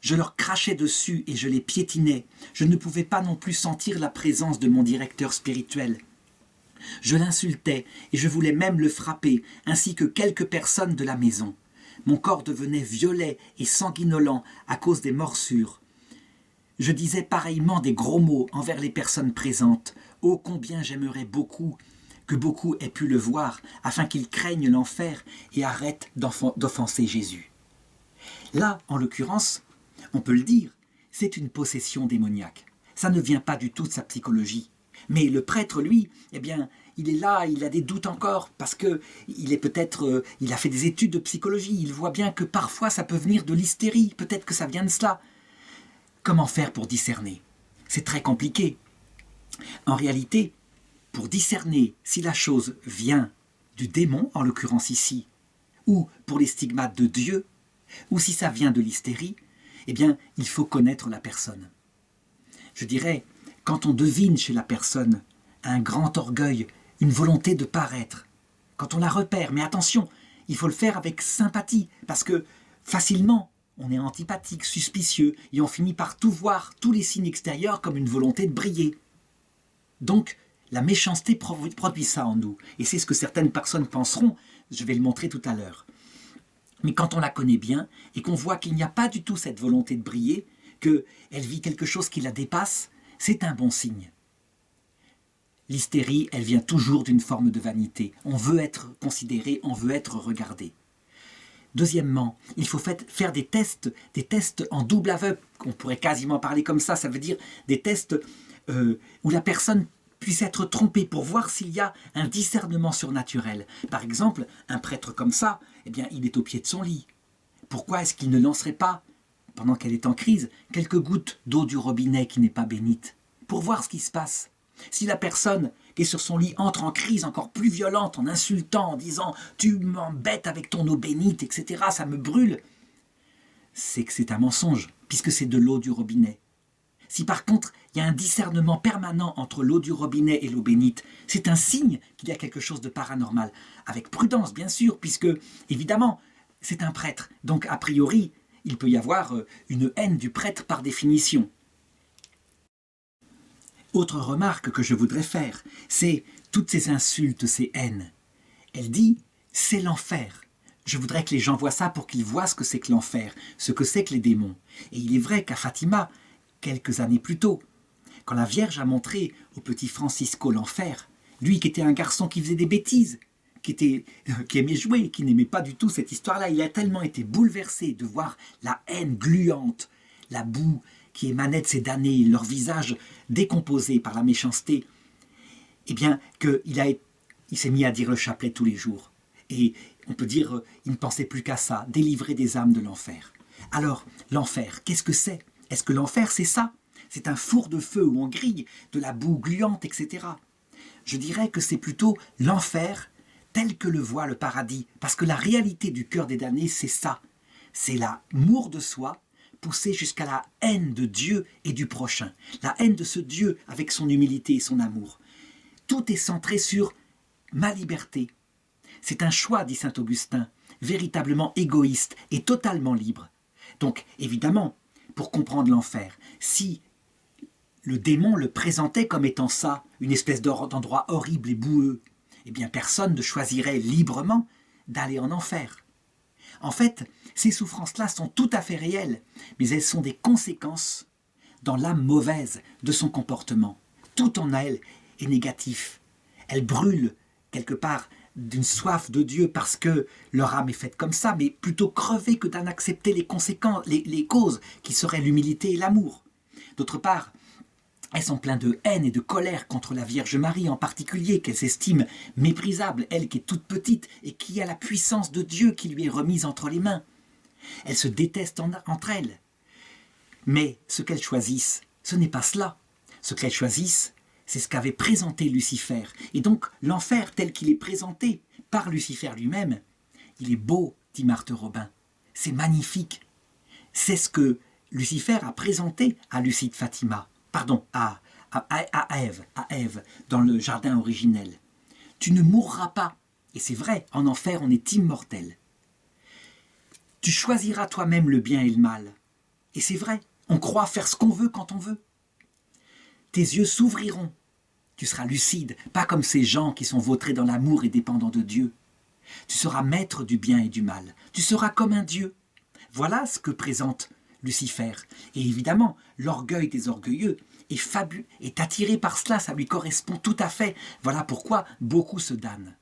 Je leur crachais dessus et je les piétinais. Je ne pouvais pas non plus sentir la présence de mon directeur spirituel. Je l'insultais et je voulais même le frapper, ainsi que quelques personnes de la maison. Mon corps devenait violet et sanguinolent à cause des morsures. Je disais pareillement des gros mots envers les personnes présentes. Oh, combien j'aimerais que beaucoup aient pu le voir, afin qu'ils craignent l'enfer et arrêtent d'offenser Jésus. Là, en l'occurrence, on peut le dire, c'est une possession démoniaque. Ça ne vient pas du tout de sa psychologie. Mais le prêtre, lui, eh bien, il est là, il a des doutes encore, parce que il est peut-être, il a fait des études de psychologie, il voit bien que parfois ça peut venir de l'hystérie, peut-être que ça vient de cela. Comment faire pour discerner? C'est très compliqué. En réalité, pour discerner si la chose vient du démon, en l'occurrence ici, ou pour les stigmates de Dieu, ou si ça vient de l'hystérie, eh bien, il faut connaître la personne. Je dirais, quand on devine chez la personne un grand orgueil, une volonté de paraître, quand on la repère, mais attention, il faut le faire avec sympathie, parce que facilement, on est antipathique, suspicieux, et on finit par tout voir, tous les signes extérieurs, comme une volonté de briller. Donc, la méchanceté produit ça en nous, et c'est ce que certaines personnes penseront, je vais le montrer tout à l'heure. Mais quand on la connaît bien, et qu'on voit qu'il n'y a pas du tout cette volonté de briller, qu'elle vit quelque chose qui la dépasse, c'est un bon signe. L'hystérie, elle vient toujours d'une forme de vanité. On veut être considéré, on veut être regardé. Deuxièmement, il faut faire des tests en double aveugle. On pourrait quasiment parler comme ça veut dire des tests où la personne puisse être trompée pour voir s'il y a un discernement surnaturel. Par exemple, un prêtre comme ça, eh bien, il est au pied de son lit. Pourquoi est-ce qu'il ne lancerait pas, pendant qu'elle est en crise, quelques gouttes d'eau du robinet qui n'est pas bénite, pour voir ce qui se passe? Si la personne qui est sur son lit entre en crise encore plus violente, en insultant, en disant « tu m'embêtes avec ton eau bénite, etc., ça me brûle », c'est que c'est un mensonge, puisque c'est de l'eau du robinet. Si par contre, il y a un discernement permanent entre l'eau du robinet et l'eau bénite, c'est un signe qu'il y a quelque chose de paranormal. Avec prudence, bien sûr, puisque, évidemment, c'est un prêtre. Donc, a priori, il peut y avoir une haine du prêtre par définition. Autre remarque que je voudrais faire, c'est toutes ces insultes, ces haines. Elle dit « c'est l'enfer ». Je voudrais que les gens voient ça pour qu'ils voient ce que c'est que l'enfer, ce que c'est que les démons. Et il est vrai qu'à Fatima, quelques années plus tôt, quand la Vierge a montré au petit Francisco l'enfer, lui qui était un garçon qui faisait des bêtises, qui aimait jouer, qui n'aimait pas du tout cette histoire-là, il a tellement été bouleversé de voir la haine gluante, la boue qui émanait de ces damnés, leur visage décomposé par la méchanceté, eh bien qu'il s'est mis à dire le chapelet tous les jours. Et on peut dire, il ne pensait plus qu'à ça, délivrer des âmes de l'enfer. Alors, l'enfer, qu'est-ce que c'est? Est-ce que l'enfer, c'est ça? C'est un four de feu où on grille de la boue gluante, etc. Je dirais que c'est plutôt l'enfer tel que le voit le paradis. Parce que la réalité du cœur des damnés, c'est ça. C'est l'amour de soi poussé jusqu'à la haine de Dieu et du prochain. La haine de ce Dieu avec son humilité et son amour. Tout est centré sur ma liberté. C'est un choix, dit saint Augustin, véritablement égoïste et totalement libre. Donc, évidemment, pour comprendre l'enfer, si le démon le présentait comme étant ça, une espèce d'endroit horrible et boueux, eh bien personne ne choisirait librement d'aller en enfer. En fait, ces souffrances-là sont tout à fait réelles, mais elles sont des conséquences dans l'âme mauvaise de son comportement. Tout en elle est négatif. Elle brûle quelque part d'une soif de Dieu parce que leur âme est faite comme ça, mais plutôt crever que d'en accepter les conséquences, les causes qui seraient l'humilité et l'amour. D'autre part, elles sont pleines de haine et de colère contre la Vierge Marie en particulier, qu'elles estiment méprisable, elle qui est toute petite et qui a la puissance de Dieu qui lui est remise entre les mains. Elles se détestent entre elles. Mais ce qu'elles choisissent, ce n'est pas cela. Ce qu'elles choisissent, c'est ce qu'avait présenté Lucifer. Et donc, l'enfer tel qu'il est présenté par Lucifer lui-même, il est beau, dit Marthe Robin. C'est magnifique. C'est ce que Lucifer a présenté à Lucie de Fatima. Pardon, à Ève, dans le jardin originel. Tu ne mourras pas. Et c'est vrai, en enfer, on est immortel. Tu choisiras toi-même le bien et le mal. Et c'est vrai, on croit faire ce qu'on veut quand on veut. Tes yeux s'ouvriront. Tu seras lucide, pas comme ces gens qui sont vautrés dans l'amour et dépendants de Dieu. Tu seras maître du bien et du mal. Tu seras comme un Dieu. Voilà ce que présente Lucifer. Et évidemment, l'orgueil des orgueilleux est attiré par cela, ça lui correspond tout à fait. Voilà pourquoi beaucoup se damnent.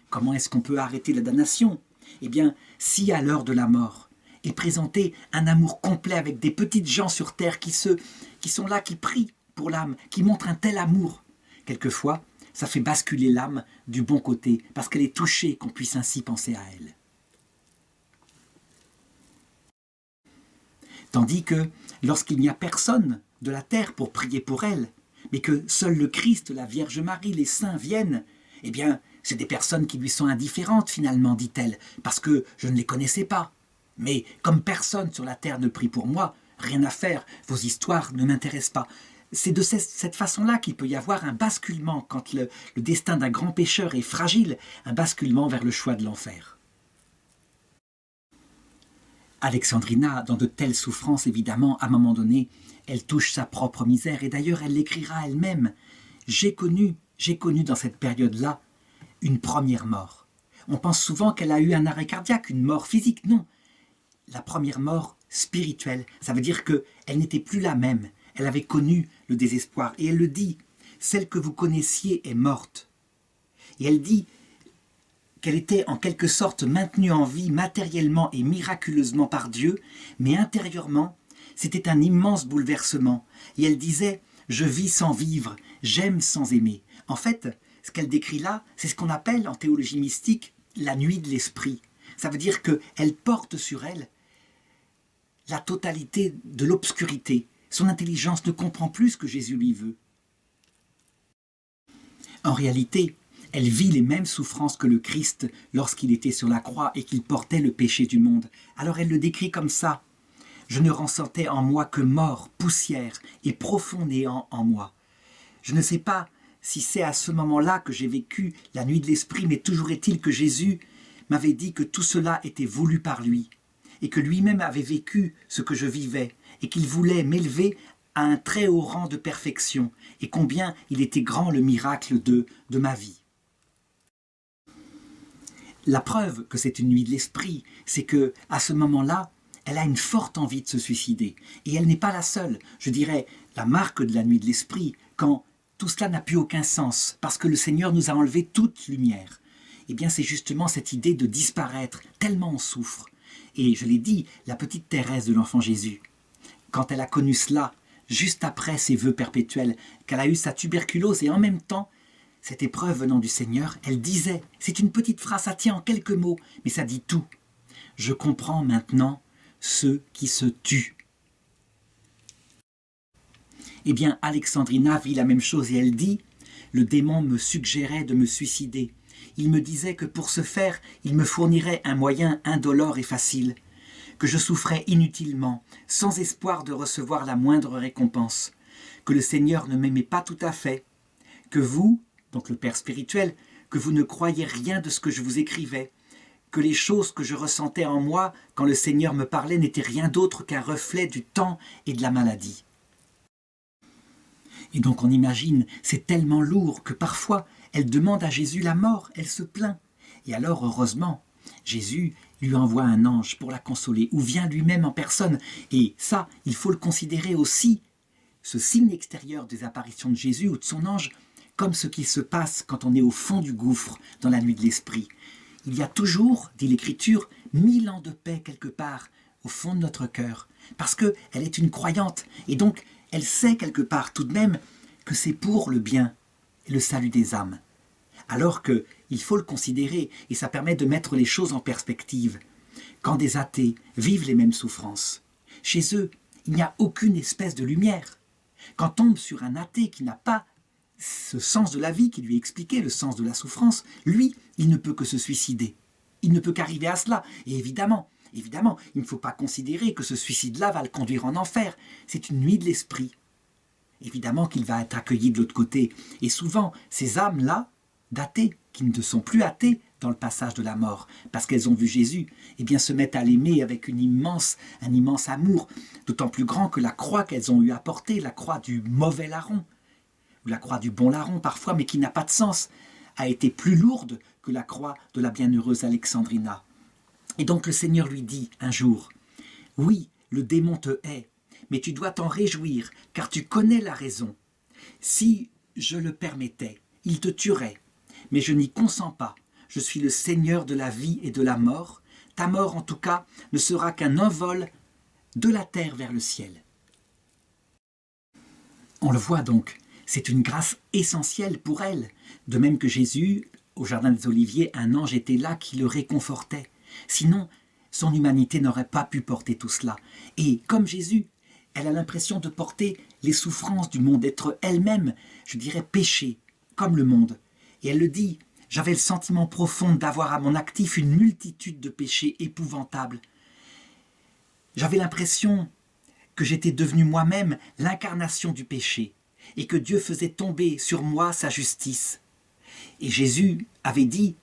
Comment est-ce qu'on peut arrêter la damnation? Eh bien, si à l'heure de la mort est présenté un amour complet avec des petites gens sur terre qui sont là, qui prient pour l'âme, qui montrent un tel amour, quelquefois, ça fait basculer l'âme du bon côté, parce qu'elle est touchée qu'on puisse ainsi penser à elle. Tandis que lorsqu'il n'y a personne de la terre pour prier pour elle, mais que seul le Christ, la Vierge Marie, les saints viennent, eh bien, c'est des personnes qui lui sont indifférentes finalement, dit-elle, parce que je ne les connaissais pas. Mais comme personne sur la terre ne prie pour moi, rien à faire, vos histoires ne m'intéressent pas. C'est de cette façon-là qu'il peut y avoir un basculement quand le destin d'un grand pécheur est fragile, un basculement vers le choix de l'enfer. Alexandrina, dans de telles souffrances, évidemment, à un moment donné, elle touche sa propre misère, et d'ailleurs elle l'écrira elle-même. J'ai connu dans cette période-là une première mort. On pense souvent qu'elle a eu un arrêt cardiaque, une mort physique. Non, la première mort spirituelle, ça veut dire qu'elle n'était plus la même. Elle avait connu le désespoir, et elle le dit, celle que vous connaissiez est morte. Et elle dit qu'elle était en quelque sorte maintenue en vie matériellement et miraculeusement par Dieu, mais intérieurement, c'était un immense bouleversement. Et elle disait « Je vis sans vivre, j'aime sans aimer ». En fait, ce qu'elle décrit là, c'est ce qu'on appelle en théologie mystique la nuit de l'esprit. Ça veut dire qu'elle porte sur elle la totalité de l'obscurité. Son intelligence ne comprend plus ce que Jésus lui veut. En réalité, elle vit les mêmes souffrances que le Christ lorsqu'il était sur la croix et qu'il portait le péché du monde. Alors elle le décrit comme ça. Je ne ressentais en moi que mort, poussière et profond néant en moi. Je ne sais pas si c'est à ce moment-là que j'ai vécu la nuit de l'esprit, mais toujours est-il que Jésus m'avait dit que tout cela était voulu par lui et que lui-même avait vécu ce que je vivais et qu'il voulait m'élever à un très haut rang de perfection et combien il était grand le miracle de ma vie. La preuve que c'est une nuit de l'esprit, c'est que à ce moment-là, elle a une forte envie de se suicider. Et elle n'est pas la seule. Je dirais, la marque de la nuit de l'esprit, quand tout cela n'a plus aucun sens, parce que le Seigneur nous a enlevé toute lumière. Eh bien, c'est justement cette idée de disparaître, tellement on souffre. Et je l'ai dit, la petite Thérèse de l'Enfant Jésus, quand elle a connu cela, juste après ses vœux perpétuels, qu'elle a eu sa tuberculose et en même temps, cette épreuve venant du Seigneur, elle disait, c'est une petite phrase, ça tient en quelques mots, mais ça dit tout. Je comprends maintenant ceux qui se tuent. Eh bien, Alexandrina vit la même chose et elle dit « Le démon me suggérait de me suicider. Il me disait que pour ce faire, il me fournirait un moyen indolore et facile, que je souffrais inutilement, sans espoir de recevoir la moindre récompense, que le Seigneur ne m'aimait pas tout à fait, que vous, donc le Père spirituel, que vous ne croyiez rien de ce que je vous écrivais, que les choses que je ressentais en moi quand le Seigneur me parlait n'étaient rien d'autre qu'un reflet du temps et de la maladie. » Et donc on imagine, c'est tellement lourd que parfois elle demande à Jésus la mort, elle se plaint. Et alors heureusement, Jésus lui envoie un ange pour la consoler, ou vient lui-même en personne. Et ça, il faut le considérer aussi, ce signe extérieur des apparitions de Jésus ou de son ange, comme ce qui se passe quand on est au fond du gouffre dans la nuit de l'esprit. Il y a toujours, dit l'Écriture, 1000 ans de paix quelque part au fond de notre cœur, parce qu'elle est une croyante, et donc elle sait quelque part tout de même que c'est pour le bien et le salut des âmes. Alors qu'il faut le considérer, et ça permet de mettre les choses en perspective. Quand des athées vivent les mêmes souffrances, chez eux, il n'y a aucune espèce de lumière. Quand tombe sur un athée qui n'a pas ce sens de la vie qui lui expliquait le sens de la souffrance, lui, il ne peut que se suicider. Il ne peut qu'arriver à cela. Et évidemment, il ne faut pas considérer que ce suicide-là va le conduire en enfer. C'est une nuit de l'esprit. Évidemment qu'il va être accueilli de l'autre côté. Et souvent, ces âmes-là, d'athées, qui ne sont plus athées dans le passage de la mort, parce qu'elles ont vu Jésus, eh bien se mettent à l'aimer avec un immense amour, d'autant plus grand que la croix qu'elles ont eu à porter, la croix du mauvais larron, ou la croix du bon larron parfois, mais qui n'a pas de sens, a été plus lourde que la croix de la bienheureuse Alexandrina. Et donc le Seigneur lui dit un jour, « Oui, le démon te hait, mais tu dois t'en réjouir, car tu connais la raison. Si je le permettais, il te tuerait, mais je n'y consens pas. Je suis le Seigneur de la vie et de la mort. Ta mort, en tout cas, ne sera qu'un envol de la terre vers le ciel. » On le voit donc, c'est une grâce essentielle pour elle, De même que Jésus, au Jardin des Oliviers, un ange était là qui le réconfortait. Sinon, son humanité n'aurait pas pu porter tout cela. Et comme Jésus, elle a l'impression de porter les souffrances du monde, d'être elle-même, je dirais, péchée, comme le monde. Et elle le dit, j'avais le sentiment profond d'avoir à mon actif une multitude de péchés épouvantables. J'avais l'impression que j'étais devenu moi-même l'incarnation du péché et que Dieu faisait tomber sur moi sa justice. Et Jésus avait dit,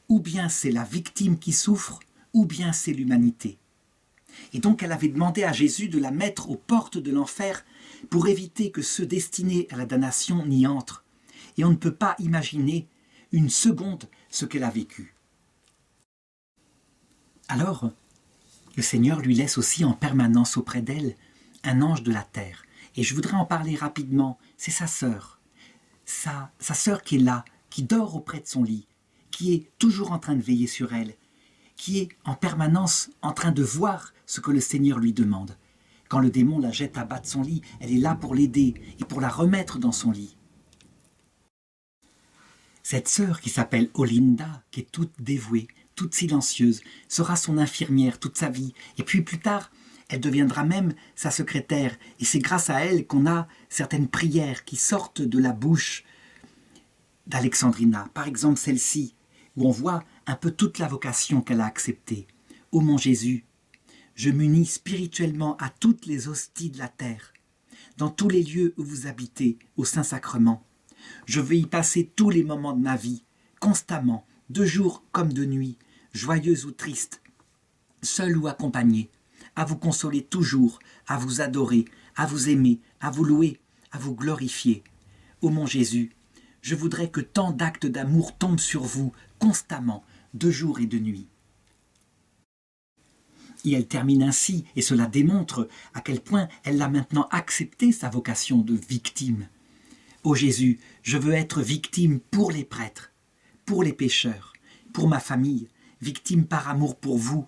ou bien c'est la victime qui souffre, ou bien c'est l'humanité. Et donc elle avait demandé à Jésus de la mettre aux portes de l'enfer pour éviter que ceux destinés à la damnation n'y entrent. Et on ne peut pas imaginer une seconde ce qu'elle a vécu. Alors, le Seigneur lui laisse aussi en permanence auprès d'elle un ange de la terre. Et je voudrais en parler rapidement. C'est sa sœur. Sa sœur qui est là, qui dort auprès de son lit, qui est toujours en train de veiller sur elle, qui est en permanence en train de voir ce que le Seigneur lui demande. Quand le démon la jette à bas de son lit, elle est là pour l'aider et pour la remettre dans son lit. Cette sœur qui s'appelle Olinda, qui est toute dévouée, toute silencieuse, sera son infirmière toute sa vie. Et puis plus tard, elle deviendra même sa secrétaire. Et c'est grâce à elle qu'on a certaines prières qui sortent de la bouche d'Alexandrina. Par exemple celle-ci, où on voit un peu toute la vocation qu'elle a acceptée. Ô mon Jésus, je m'unis spirituellement à toutes les hosties de la terre, dans tous les lieux où vous habitez, au Saint-Sacrement. Je veux y passer tous les moments de ma vie, constamment, de jour comme de nuit, joyeuse ou triste, seule ou accompagnée, à vous consoler toujours, à vous adorer, à vous aimer, à vous louer, à vous glorifier. Ô mon Jésus, je voudrais que tant d'actes d'amour tombent sur vous constamment, de jour et de nuit. Et elle termine ainsi, et cela démontre à quel point elle a maintenant accepté sa vocation de victime. Ô Jésus, je veux être victime pour les prêtres, pour les pécheurs, pour ma famille, victime par amour pour vous,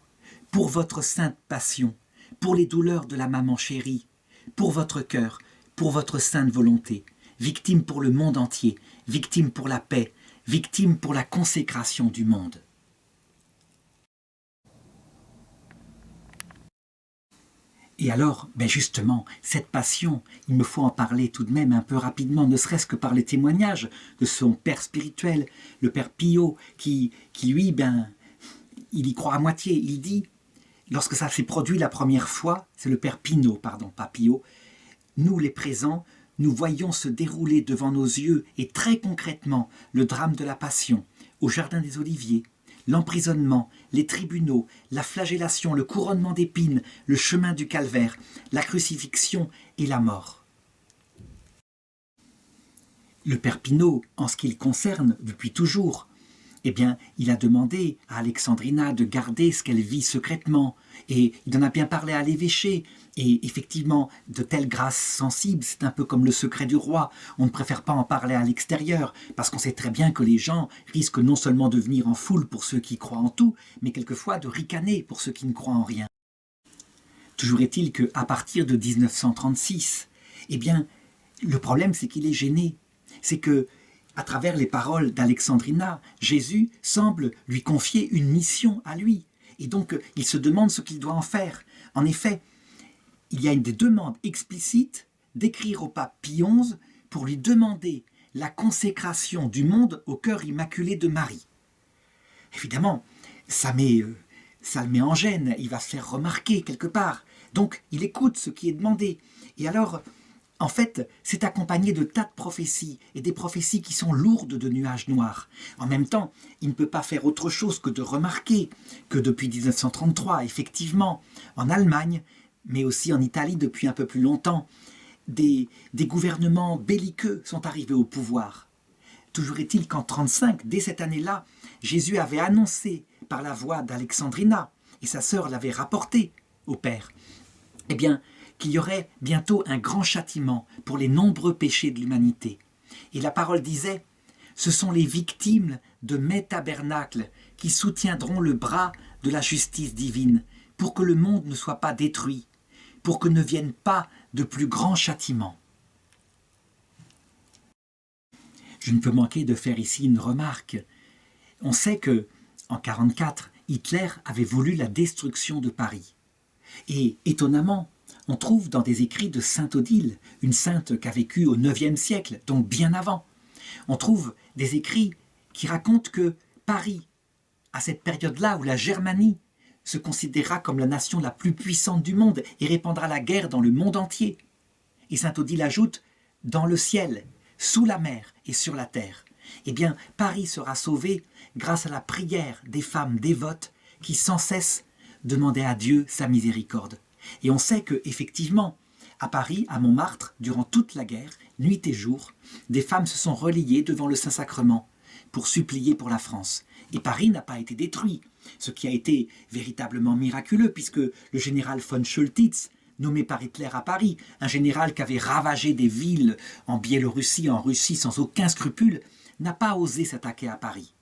pour votre sainte passion, pour les douleurs de la maman chérie, pour votre cœur, pour votre sainte volonté, victime pour le monde entier, victime pour la paix, victime pour la consécration du monde. Et alors, justement, cette passion, il me faut en parler tout de même un peu rapidement, ne serait-ce que par les témoignages de son père spirituel, le père Pio, qui lui, il y croit à moitié. Il dit, lorsque ça s'est produit la première fois, c'est le père Pino, pardon, pas Pio, nous les présents, nous voyons se dérouler devant nos yeux et très concrètement le drame de la Passion, au Jardin des Oliviers, l'emprisonnement, les tribunaux, la flagellation, le couronnement d'épines, le chemin du calvaire, la crucifixion et la mort. Le père Pino, en ce qui le concerne depuis toujours, il a demandé à Alexandrina de garder ce qu'elle vit secrètement, et il en a bien parlé à l'évêché. Et effectivement, de telles grâces sensibles, c'est un peu comme le secret du roi. On ne préfère pas en parler à l'extérieur, parce qu'on sait très bien que les gens risquent non seulement de venir en foule pour ceux qui croient en tout, mais quelquefois de ricaner pour ceux qui ne croient en rien. Toujours est-il qu'à partir de 1936, le problème c'est qu'il est gêné. C'est que, à travers les paroles d'Alexandrina, Jésus semble lui confier une mission à lui. Et donc, il se demande ce qu'il doit en faire. En effet, il y a des demandes explicites d'écrire au pape Pie XI pour lui demander la consécration du monde au cœur immaculé de Marie. Évidemment, ça le met en gêne, il va se faire remarquer quelque part. Donc, il écoute ce qui est demandé. Et alors, en fait, c'est accompagné de tas de prophéties, et des prophéties qui sont lourdes de nuages noirs. En même temps, il ne peut pas faire autre chose que de remarquer que depuis 1933, effectivement, en Allemagne, mais aussi en Italie depuis un peu plus longtemps, des gouvernements belliqueux sont arrivés au pouvoir. Toujours est-il qu'en 1935, dès cette année-là, Jésus avait annoncé par la voix d'Alexandrina, et sa sœur l'avait rapporté au Père, qu'il y aurait bientôt un grand châtiment pour les nombreux péchés de l'humanité. Et la parole disait, ce sont les victimes de mes tabernacles qui soutiendront le bras de la justice divine pour que le monde ne soit pas détruit, pour que ne viennent pas de plus grands châtiments. Je ne peux manquer de faire ici une remarque. On sait que, en 1944, Hitler avait voulu la destruction de Paris. Et étonnamment, on trouve dans des écrits de sainte Odile, une sainte qui a vécu au IXe siècle, donc bien avant, on trouve des écrits qui racontent que Paris, à cette période-là où la Germanie se considérera comme la nation la plus puissante du monde et répandra la guerre dans le monde entier. Et sainte Odile ajoute « dans le ciel, sous la mer et sur la terre ». Eh bien, Paris sera sauvé grâce à la prière des femmes dévotes qui sans cesse demandaient à Dieu sa miséricorde. Et on sait que, effectivement, à Paris, à Montmartre, durant toute la guerre, nuit et jour, des femmes se sont relayées devant le Saint-Sacrement pour supplier pour la France. Et Paris n'a pas été détruit, ce qui a été véritablement miraculeux, puisque le général von Choltitz, nommé par Hitler à Paris, un général qui avait ravagé des villes en Biélorussie, en Russie, sans aucun scrupule, n'a pas osé s'attaquer à Paris.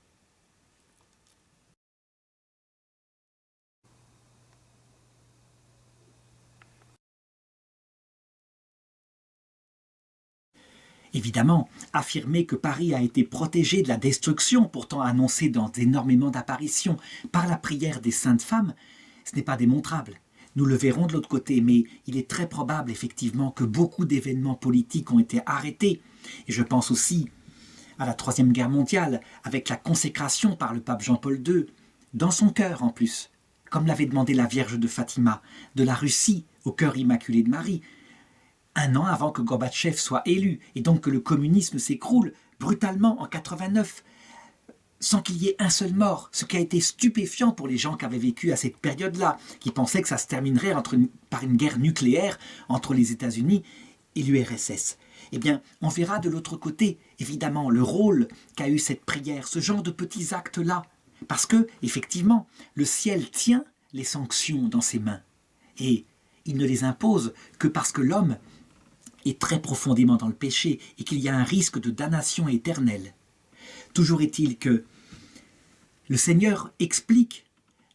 Évidemment, affirmer que Paris a été protégé de la destruction, pourtant annoncée dans énormément d'apparitions, par la prière des saintes femmes, ce n'est pas démontrable. Nous le verrons de l'autre côté, mais il est très probable effectivement que beaucoup d'événements politiques ont été arrêtés. Et je pense aussi à la Troisième Guerre mondiale, avec la consécration par le pape Jean-Paul II, dans son cœur en plus, comme l'avait demandé la Vierge de Fatima, de la Russie au cœur immaculé de Marie, un an avant que Gorbatchev soit élu, et donc que le communisme s'écroule brutalement en 89, sans qu'il y ait un seul mort, ce qui a été stupéfiant pour les gens qui avaient vécu à cette période-là, qui pensaient que ça se terminerait par une guerre nucléaire entre les États-Unis et l'URSS. Eh bien, on verra de l'autre côté, évidemment, le rôle qu'a eu cette prière, ce genre de petits actes-là, parce que, effectivement, le ciel tient les sanctions dans ses mains, et il ne les impose que parce que l'homme est très profondément dans le péché et qu'il y a un risque de damnation éternelle. Toujours est-il que le Seigneur explique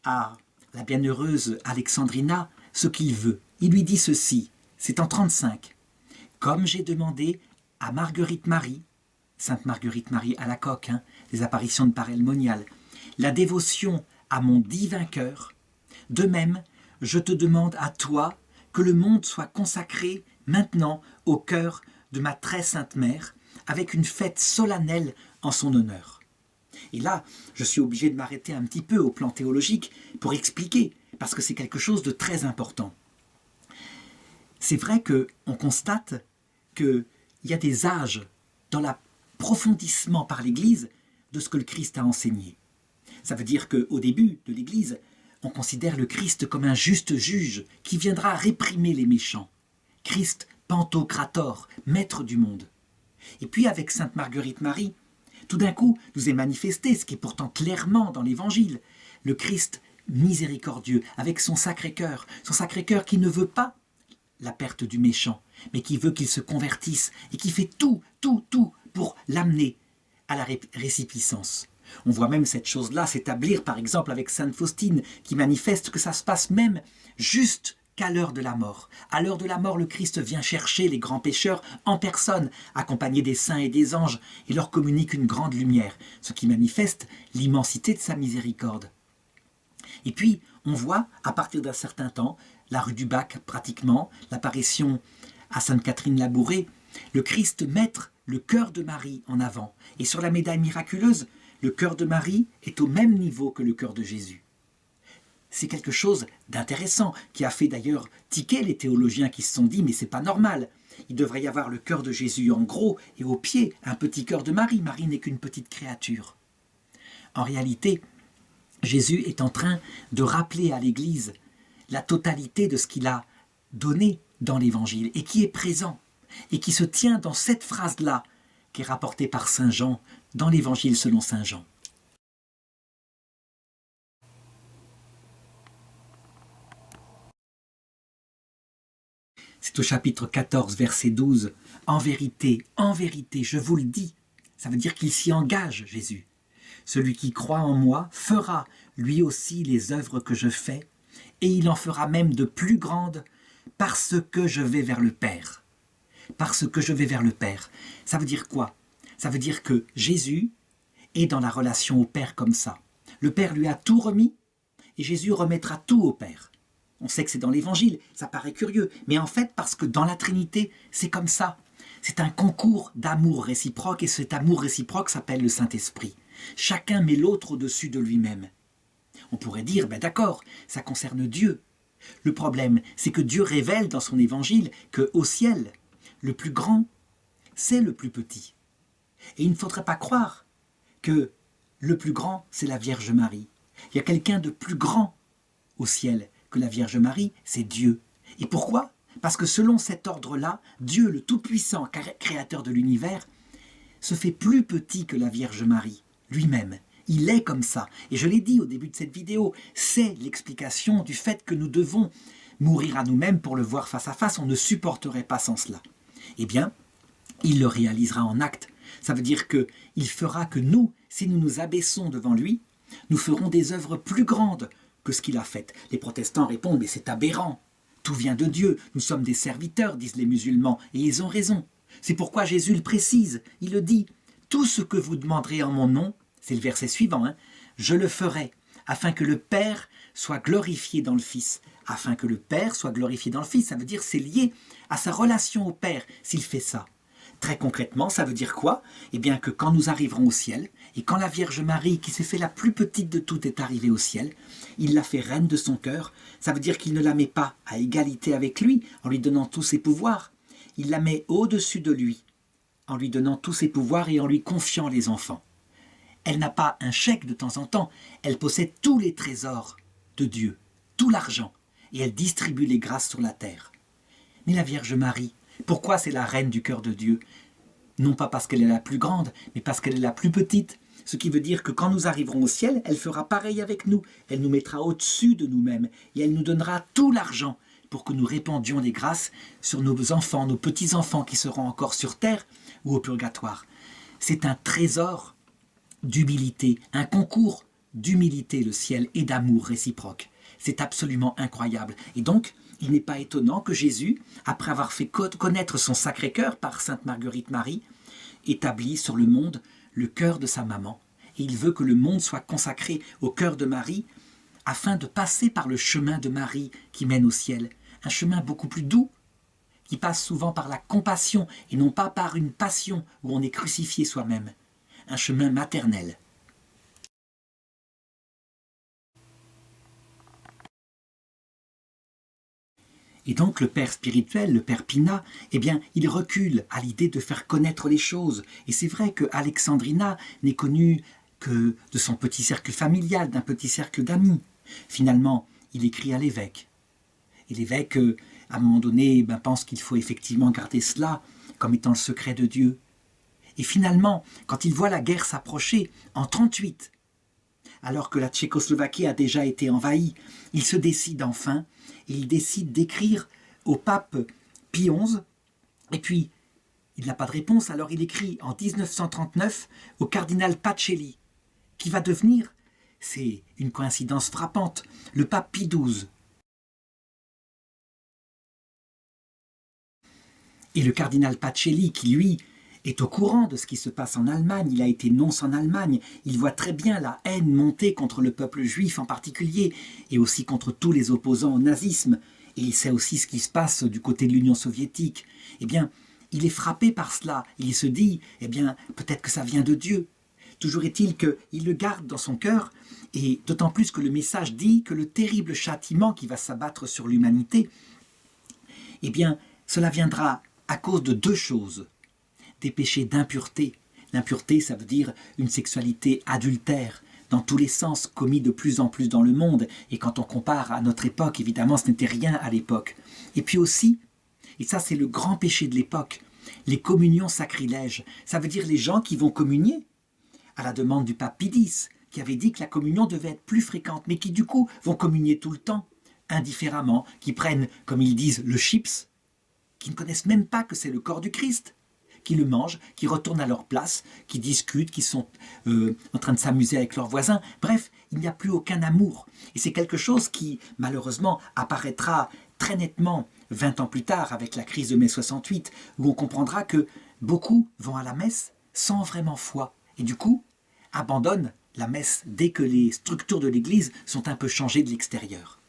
à la bienheureuse Alexandrina ce qu'il veut. Il lui dit ceci, c'est en 35. « Comme j'ai demandé à Marguerite Marie, Sainte Marguerite Marie à la coque, les apparitions de Parel Monial, la dévotion à mon divin cœur, de même, je te demande à toi que le monde soit consacré maintenant au cœur de ma très sainte mère, avec une fête solennelle en son honneur. » Et là, je suis obligé de m'arrêter un petit peu au plan théologique pour expliquer, parce que c'est quelque chose de très important. C'est vrai qu'on constate qu'il y a des âges dans l'approfondissement par l'Église de ce que le Christ a enseigné. Ça veut dire qu'au début de l'Église, on considère le Christ comme un juste juge qui viendra réprimer les méchants. Christ Pantocrator, maître du monde. Et puis avec Sainte Marguerite Marie, tout d'un coup nous est manifesté, ce qui est pourtant clairement dans l'Évangile, le Christ miséricordieux, avec son Sacré-Cœur qui ne veut pas la perte du méchant, mais qui veut qu'il se convertisse et qui fait tout pour l'amener à la récipiscence. On voit même cette chose-là s'établir par exemple avec Sainte Faustine, qui manifeste que ça se passe même juste qu'à l'heure de la mort. À l'heure de la mort, le Christ vient chercher les grands pécheurs en personne, accompagné des saints et des anges, et leur communique une grande lumière, ce qui manifeste l'immensité de sa miséricorde. Et puis, on voit, à partir d'un certain temps, la rue du Bac pratiquement, l'apparition à Sainte Catherine Labouré, le Christ mettre le cœur de Marie en avant. Et sur la médaille miraculeuse, le cœur de Marie est au même niveau que le cœur de Jésus. C'est quelque chose d'intéressant, qui a fait d'ailleurs tiquer les théologiens qui se sont dit « mais c'est pas normal, il devrait y avoir le cœur de Jésus en gros et au pied, un petit cœur de Marie, Marie n'est qu'une petite créature ». En réalité, Jésus est en train de rappeler à l'Église la totalité de ce qu'il a donné dans l'Évangile et qui est présent et qui se tient dans cette phrase-là qui est rapportée par Saint Jean dans l'Évangile selon Saint Jean. C'est au chapitre 14, verset 12. « En vérité, je vous le dis ». Ça veut dire qu'il s'y engage, Jésus. « Celui qui croit en moi fera lui aussi les œuvres que je fais, et il en fera même de plus grandes, parce que je vais vers le Père. » Parce que je vais vers le Père. Ça veut dire quoi? Ça veut dire que Jésus est dans la relation au Père comme ça. Le Père lui a tout remis et Jésus remettra tout au Père. On sait que c'est dans l'Évangile, ça paraît curieux, mais en fait, parce que dans la Trinité, c'est comme ça. C'est un concours d'amour réciproque et cet amour réciproque s'appelle le Saint-Esprit. Chacun met l'autre au-dessus de lui-même. On pourrait dire, ben d'accord, ça concerne Dieu. Le problème, c'est que Dieu révèle dans son Évangile qu'au ciel, le plus grand, c'est le plus petit. Et il ne faudrait pas croire que le plus grand, c'est la Vierge Marie. Il y a quelqu'un de plus grand au ciel que la Vierge Marie, c'est Dieu. Et pourquoi ? Parce que selon cet ordre-là, Dieu, le Tout-Puissant, créateur de l'univers, se fait plus petit que la Vierge Marie, lui-même. Il est comme ça. Et je l'ai dit au début de cette vidéo, c'est l'explication du fait que nous devons mourir à nous-mêmes pour le voir face à face. On ne supporterait pas sans cela. Eh bien, il le réalisera en acte. Ça veut dire qu'il fera que nous, si nous nous abaissons devant lui, nous ferons des œuvres plus grandes que ce qu'il a fait. Les protestants répondent, mais c'est aberrant. Tout vient de Dieu. Nous sommes des serviteurs, disent les musulmans. Et ils ont raison. C'est pourquoi Jésus le précise. Il le dit. Tout ce que vous demanderez en mon nom, c'est le verset suivant, je le ferai, afin que le Père soit glorifié dans le Fils. Afin que le Père soit glorifié dans le Fils, ça veut dire c'est lié à sa relation au Père s'il fait ça. Très concrètement, ça veut dire quoi ? Eh bien que quand nous arriverons au ciel, et quand la Vierge Marie, qui s'est fait la plus petite de toutes, est arrivée au ciel, il l'a fait reine de son cœur. Ça veut dire qu'il ne la met pas à égalité avec lui, en lui donnant tous ses pouvoirs. Il la met au-dessus de lui, en lui donnant tous ses pouvoirs et en lui confiant les enfants. Elle n'a pas un chèque de temps en temps, elle possède tous les trésors de Dieu, tout l'argent, et elle distribue les grâces sur la terre. Mais la Vierge Marie, pourquoi c'est la reine du cœur de Dieu ? Non pas parce qu'elle est la plus grande, mais parce qu'elle est la plus petite. Ce qui veut dire que quand nous arriverons au ciel, elle fera pareil avec nous. Elle nous mettra au-dessus de nous-mêmes et elle nous donnera tout l'argent pour que nous répandions les grâces sur nos enfants, nos petits-enfants qui seront encore sur terre ou au purgatoire. C'est un trésor d'humilité, un concours d'humilité, le ciel, et d'amour réciproque. C'est absolument incroyable. Et donc, il n'est pas étonnant que Jésus, après avoir fait connaître son Sacré-Cœur par Sainte Marguerite Marie, établit sur le monde le cœur de sa maman. Et il veut que le monde soit consacré au cœur de Marie, afin de passer par le chemin de Marie qui mène au ciel. Un chemin beaucoup plus doux, qui passe souvent par la compassion et non pas par une passion où on est crucifié soi-même. Un chemin maternel. Et donc le père spirituel, le père Pinat, eh bien, il recule à l'idée de faire connaître les choses. Et c'est vrai que Alexandrina n'est connue que de son petit cercle familial, d'un petit cercle d'amis. Finalement, il écrit à l'évêque. Et l'évêque, à un moment donné, pense qu'il faut effectivement garder cela comme étant le secret de Dieu. Et finalement, quand il voit la guerre s'approcher, en 1938, alors que la Tchécoslovaquie a déjà été envahie, il se décide enfin, et il décide d'écrire au pape Pie XI, et puis il n'a pas de réponse, alors il écrit en 1939 au cardinal Pacelli, qui va devenir, c'est une coïncidence frappante, le pape Pie XII. Et le cardinal Pacelli, qui lui est au courant de ce qui se passe en Allemagne, il a été nonce en Allemagne, il voit très bien la haine monter contre le peuple juif en particulier, et aussi contre tous les opposants au nazisme, et il sait aussi ce qui se passe du côté de l'Union soviétique. Eh bien, il est frappé par cela, et il se dit, eh bien, peut-être que ça vient de Dieu. Toujours est-il qu'il le garde dans son cœur, et d'autant plus que le message dit que le terrible châtiment qui va s'abattre sur l'humanité, eh bien, cela viendra à cause de deux choses. Des péchés d'impureté. L'impureté, ça veut dire une sexualité adultère, dans tous les sens, commis de plus en plus dans le monde. Et quand on compare à notre époque, évidemment, ce n'était rien à l'époque. Et puis aussi, et ça c'est le grand péché de l'époque, les communions sacrilèges. Ça veut dire les gens qui vont communier, à la demande du pape Pie X, qui avait dit que la communion devait être plus fréquente, mais qui du coup vont communier tout le temps, indifféremment, qui prennent, comme ils disent, le chips, qui ne connaissent même pas que c'est le corps du Christ, qui le mangent, qui retournent à leur place, qui discutent, qui sont en train de s'amuser avec leurs voisins. Bref, il n'y a plus aucun amour. Et c'est quelque chose qui, malheureusement, apparaîtra très nettement 20 ans plus tard avec la crise de mai 68, où on comprendra que beaucoup vont à la messe, sans vraiment foi, et du coup abandonne la messe dès que les structures de l'Église sont un peu changées de l'extérieur.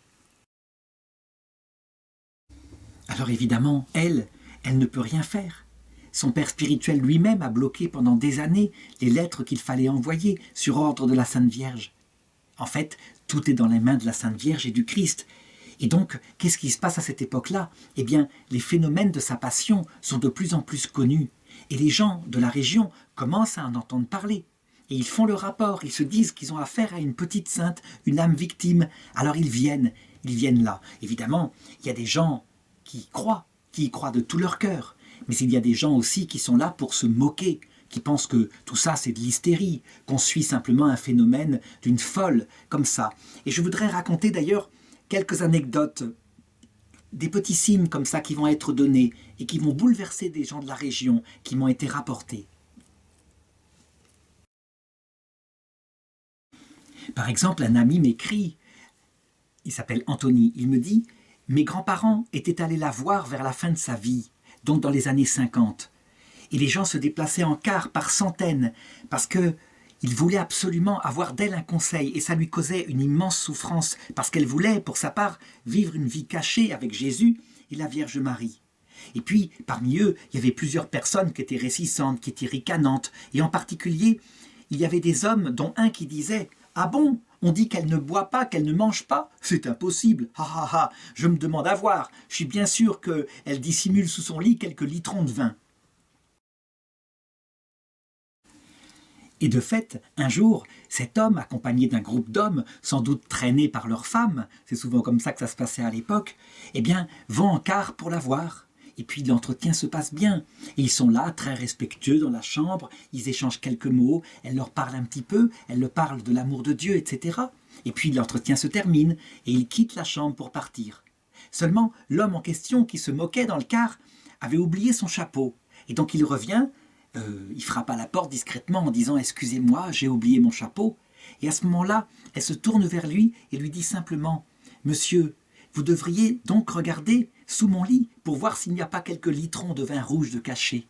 Alors évidemment, elle ne peut rien faire. Son père spirituel lui-même a bloqué pendant des années les lettres qu'il fallait envoyer sur ordre de la Sainte Vierge. En fait, tout est dans les mains de la Sainte Vierge et du Christ. Et donc, qu'est-ce qui se passe à cette époque-là? Eh bien, les phénomènes de sa passion sont de plus en plus connus. Et les gens de la région commencent à en entendre parler. Et ils font le rapport, ils se disent qu'ils ont affaire à une petite sainte, une âme victime. Alors ils viennent là. Évidemment, il y a des gens qui y croient de tout leur cœur. Mais il y a des gens aussi qui sont là pour se moquer, qui pensent que tout ça c'est de l'hystérie, qu'on suit simplement un phénomène d'une folle, comme ça. Et je voudrais raconter d'ailleurs quelques anecdotes, des petits signes comme ça qui vont être donnés et qui vont bouleverser des gens de la région, qui m'ont été rapportés. Par exemple, un ami m'écrit, il s'appelle Anthony, il me dit « Mes grands-parents étaient allés la voir vers la fin de sa vie, donc dans les années 50. Et les gens se déplaçaient en car par centaines, parce qu'ils voulaient absolument avoir d'elle un conseil, et ça lui causait une immense souffrance, parce qu'elle voulait, pour sa part, vivre une vie cachée avec Jésus et la Vierge Marie. Et puis, parmi eux, il y avait plusieurs personnes qui étaient réticentes, qui étaient ricanantes, et en particulier, il y avait des hommes, dont un qui disait « Ah bon ? On dit qu'elle ne boit pas, qu'elle ne mange pas? C'est impossible. Ah ah ah, je me demande à voir. Je suis bien sûr qu'elle dissimule sous son lit quelques litrons de vin. » Et de fait, un jour, cet homme, accompagné d'un groupe d'hommes, sans doute traînés par leurs femmes, c'est souvent comme ça que ça se passait à l'époque, eh bien, vont en car pour la voir. Et puis l'entretien se passe bien. Et ils sont là, très respectueux dans la chambre, ils échangent quelques mots, elle leur parle un petit peu, elle leur parle de l'amour de Dieu, etc. Et puis l'entretien se termine, et ils quittent la chambre pour partir. Seulement, l'homme en question, qui se moquait dans le car, avait oublié son chapeau. Et donc il revient, il frappe à la porte discrètement en disant « Excusez-moi, j'ai oublié mon chapeau ». Et à ce moment-là, elle se tourne vers lui et lui dit simplement « Monsieur, vous devriez donc regarder sous mon lit pour voir s'il n'y a pas quelques litrons de vin rouge de cachet. »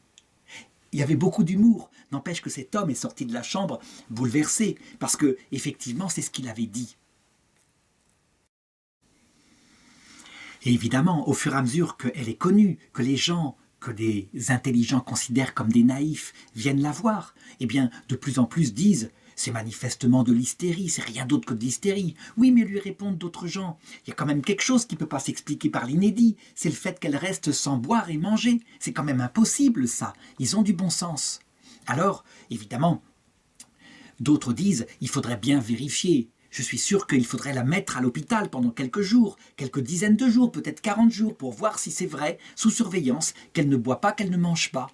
Il y avait beaucoup d'humour, n'empêche que cet homme est sorti de la chambre bouleversé, parce que effectivement c'est ce qu'il avait dit. Et évidemment, au fur et à mesure qu'elle est connue, que les gens, que des intelligents considèrent comme des naïfs, viennent la voir, eh bien, de plus en plus disent « c'est manifestement de l'hystérie, c'est rien d'autre que de l'hystérie ». Oui, mais lui répondent d'autres gens « il y a quand même quelque chose qui ne peut pas s'expliquer par l'inédit, c'est le fait qu'elle reste sans boire et manger, c'est quand même impossible ça, ils ont du bon sens ». Alors, évidemment, d'autres disent « il faudrait bien vérifier ». Je suis sûr qu'il faudrait la mettre à l'hôpital pendant quelques jours, quelques dizaines de jours, peut-être 40 jours, pour voir si c'est vrai, sous surveillance, qu'elle ne boit pas, qu'elle ne mange pas.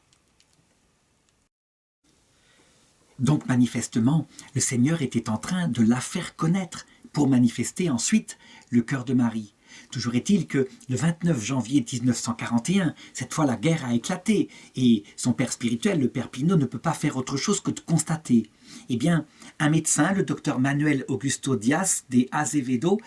Donc manifestement, le Seigneur était en train de la faire connaître pour manifester ensuite le cœur de Marie. Toujours est-il que le 29 janvier 1941, cette fois la guerre a éclaté et son père spirituel, le père Pinault, ne peut pas faire autre chose que de constater. Eh bien, un médecin, le docteur Manuel Augusto Dias de Azevedo,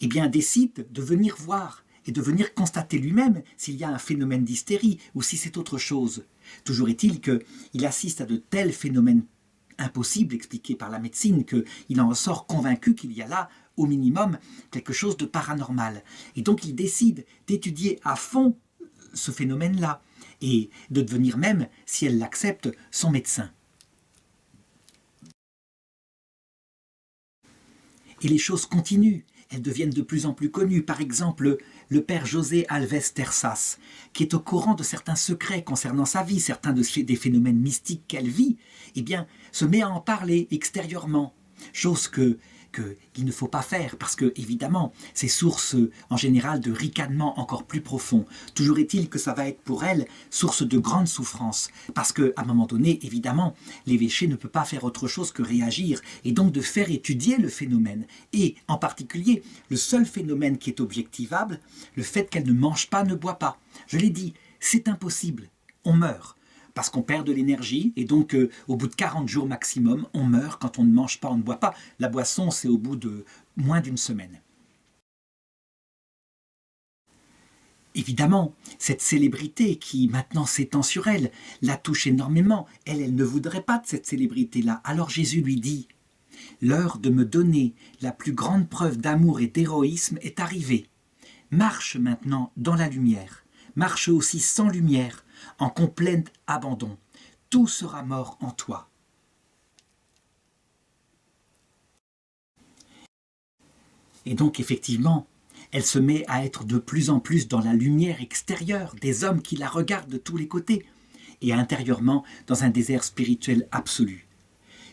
eh bien, décide de venir voir et de venir constater lui-même s'il y a un phénomène d'hystérie ou si c'est autre chose. Toujours est-il qu'il assiste à de tels phénomènes impossibles expliqués par la médecine qu'il en ressort convaincu qu'il y a là, au minimum, quelque chose de paranormal. Et donc il décide d'étudier à fond ce phénomène-là et de devenir même, si elle l'accepte, son médecin. Et les choses continuent, elles deviennent de plus en plus connues. Par exemple, le père José Alves Tersas, qui est au courant de certains secrets concernant sa vie, certains des phénomènes mystiques qu'elle vit, eh bien, se met à en parler extérieurement, chose qu'il ne faut pas faire, parce que, évidemment, c'est source en général de ricanements encore plus profonds. Toujours est-il que ça va être pour elle source de grande souffrance, parce qu'à un moment donné, évidemment, l'évêché ne peut pas faire autre chose que réagir, et donc de faire étudier le phénomène, et en particulier, le seul phénomène qui est objectivable, le fait qu'elle ne mange pas, ne boit pas. Je l'ai dit, c'est impossible, on meurt. Parce qu'on perd de l'énergie, et donc au bout de 40 jours maximum, on meurt quand on ne mange pas, on ne boit pas. La boisson, c'est au bout de moins d'une semaine. Évidemment, cette célébrité qui maintenant s'étend sur elle la touche énormément. Elle ne voudrait pas de cette célébrité-là. Alors Jésus lui dit, l'heure de me donner la plus grande preuve d'amour et d'héroïsme est arrivée. Marche maintenant dans la lumière. Marche aussi sans lumière, en complet abandon. Tout sera mort en toi. Et donc effectivement, elle se met à être de plus en plus dans la lumière extérieure des hommes qui la regardent de tous les côtés, et intérieurement dans un désert spirituel absolu.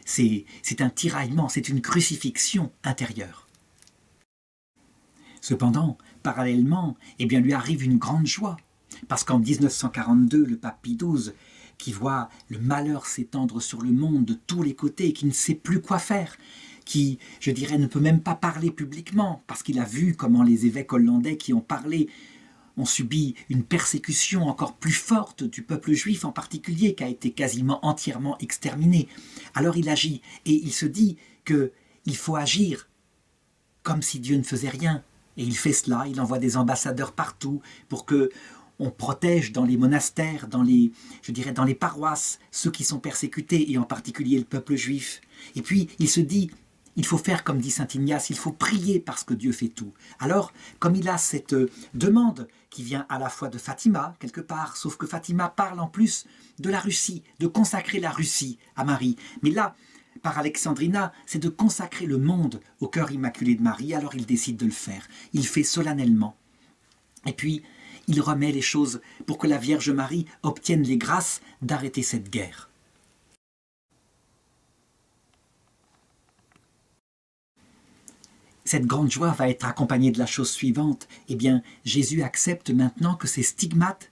C'est un tiraillement, c'est une crucifixion intérieure. Cependant, parallèlement, lui arrive une grande joie, parce qu'en 1942, le pape Pie XII, qui voit le malheur s'étendre sur le monde de tous les côtés, qui ne sait plus quoi faire, qui, je dirais, ne peut même pas parler publiquement, parce qu'il a vu comment les évêques hollandais qui ont parlé ont subi une persécution encore plus forte du peuple juif en particulier, qui a été quasiment entièrement exterminé. Alors il agit, et il se dit qu'il faut agir comme si Dieu ne faisait rien. Et il fait cela, il envoie des ambassadeurs partout pour que on protège dans les monastères, dans les paroisses, ceux qui sont persécutés, et en particulier le peuple juif. Et puis il se dit, il faut faire comme dit saint Ignace, il faut prier parce que Dieu fait tout. Alors, comme il a cette demande qui vient à la fois de Fatima, quelque part, sauf que Fatima parle en plus de la Russie, de consacrer la Russie à Marie. Mais là, par Alexandrina, c'est de consacrer le monde au cœur immaculé de Marie, alors il décide de le faire. Il fait solennellement. Et puis, il remet les choses pour que la Vierge Marie obtienne les grâces d'arrêter cette guerre. Cette grande joie va être accompagnée de la chose suivante. Jésus accepte maintenant que ces stigmates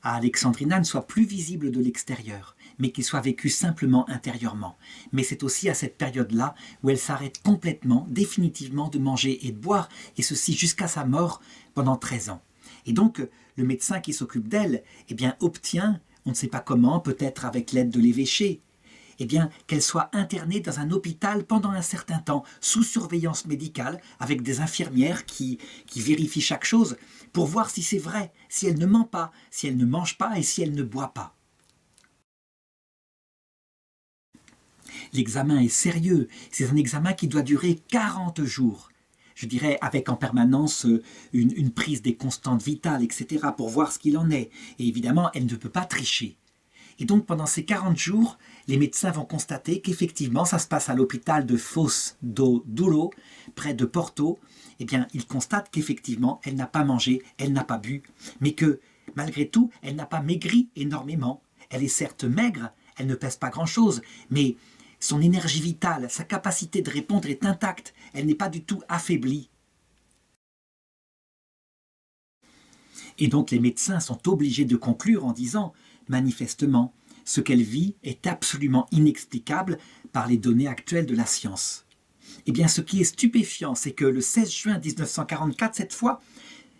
à Alexandrina ne soient plus visibles de l'extérieur, mais qu'ils soient vécus simplement intérieurement. Mais c'est aussi à cette période-là où elle s'arrête complètement, définitivement de manger et de boire, et ceci jusqu'à sa mort pendant 13 ans. Et donc, le médecin qui s'occupe d'elle, obtient, on ne sait pas comment, peut-être avec l'aide de l'évêché, qu'elle soit internée dans un hôpital pendant un certain temps, sous surveillance médicale, avec des infirmières qui vérifient chaque chose, pour voir si c'est vrai, si elle ne ment pas, si elle ne mange pas et si elle ne boit pas. L'examen est sérieux, c'est un examen qui doit durer 40 jours. Je dirais avec en permanence une prise des constantes vitales, etc., pour voir ce qu'il en est. Et évidemment, elle ne peut pas tricher. Et donc, pendant ces 40 jours, les médecins vont constater qu'effectivement, ça se passe à l'hôpital de Foz do Douro, près de Porto. Ils constatent qu'effectivement, elle n'a pas mangé, elle n'a pas bu, mais que, malgré tout, elle n'a pas maigri énormément. Elle est certes maigre, elle ne pèse pas grand-chose, mais son énergie vitale, sa capacité de répondre est intacte. Elle n'est pas du tout affaiblie. Et donc, les médecins sont obligés de conclure en disant manifestement, ce qu'elle vit est absolument inexplicable par les données actuelles de la science. Ce qui est stupéfiant, c'est que le 16 juin 1944, cette fois,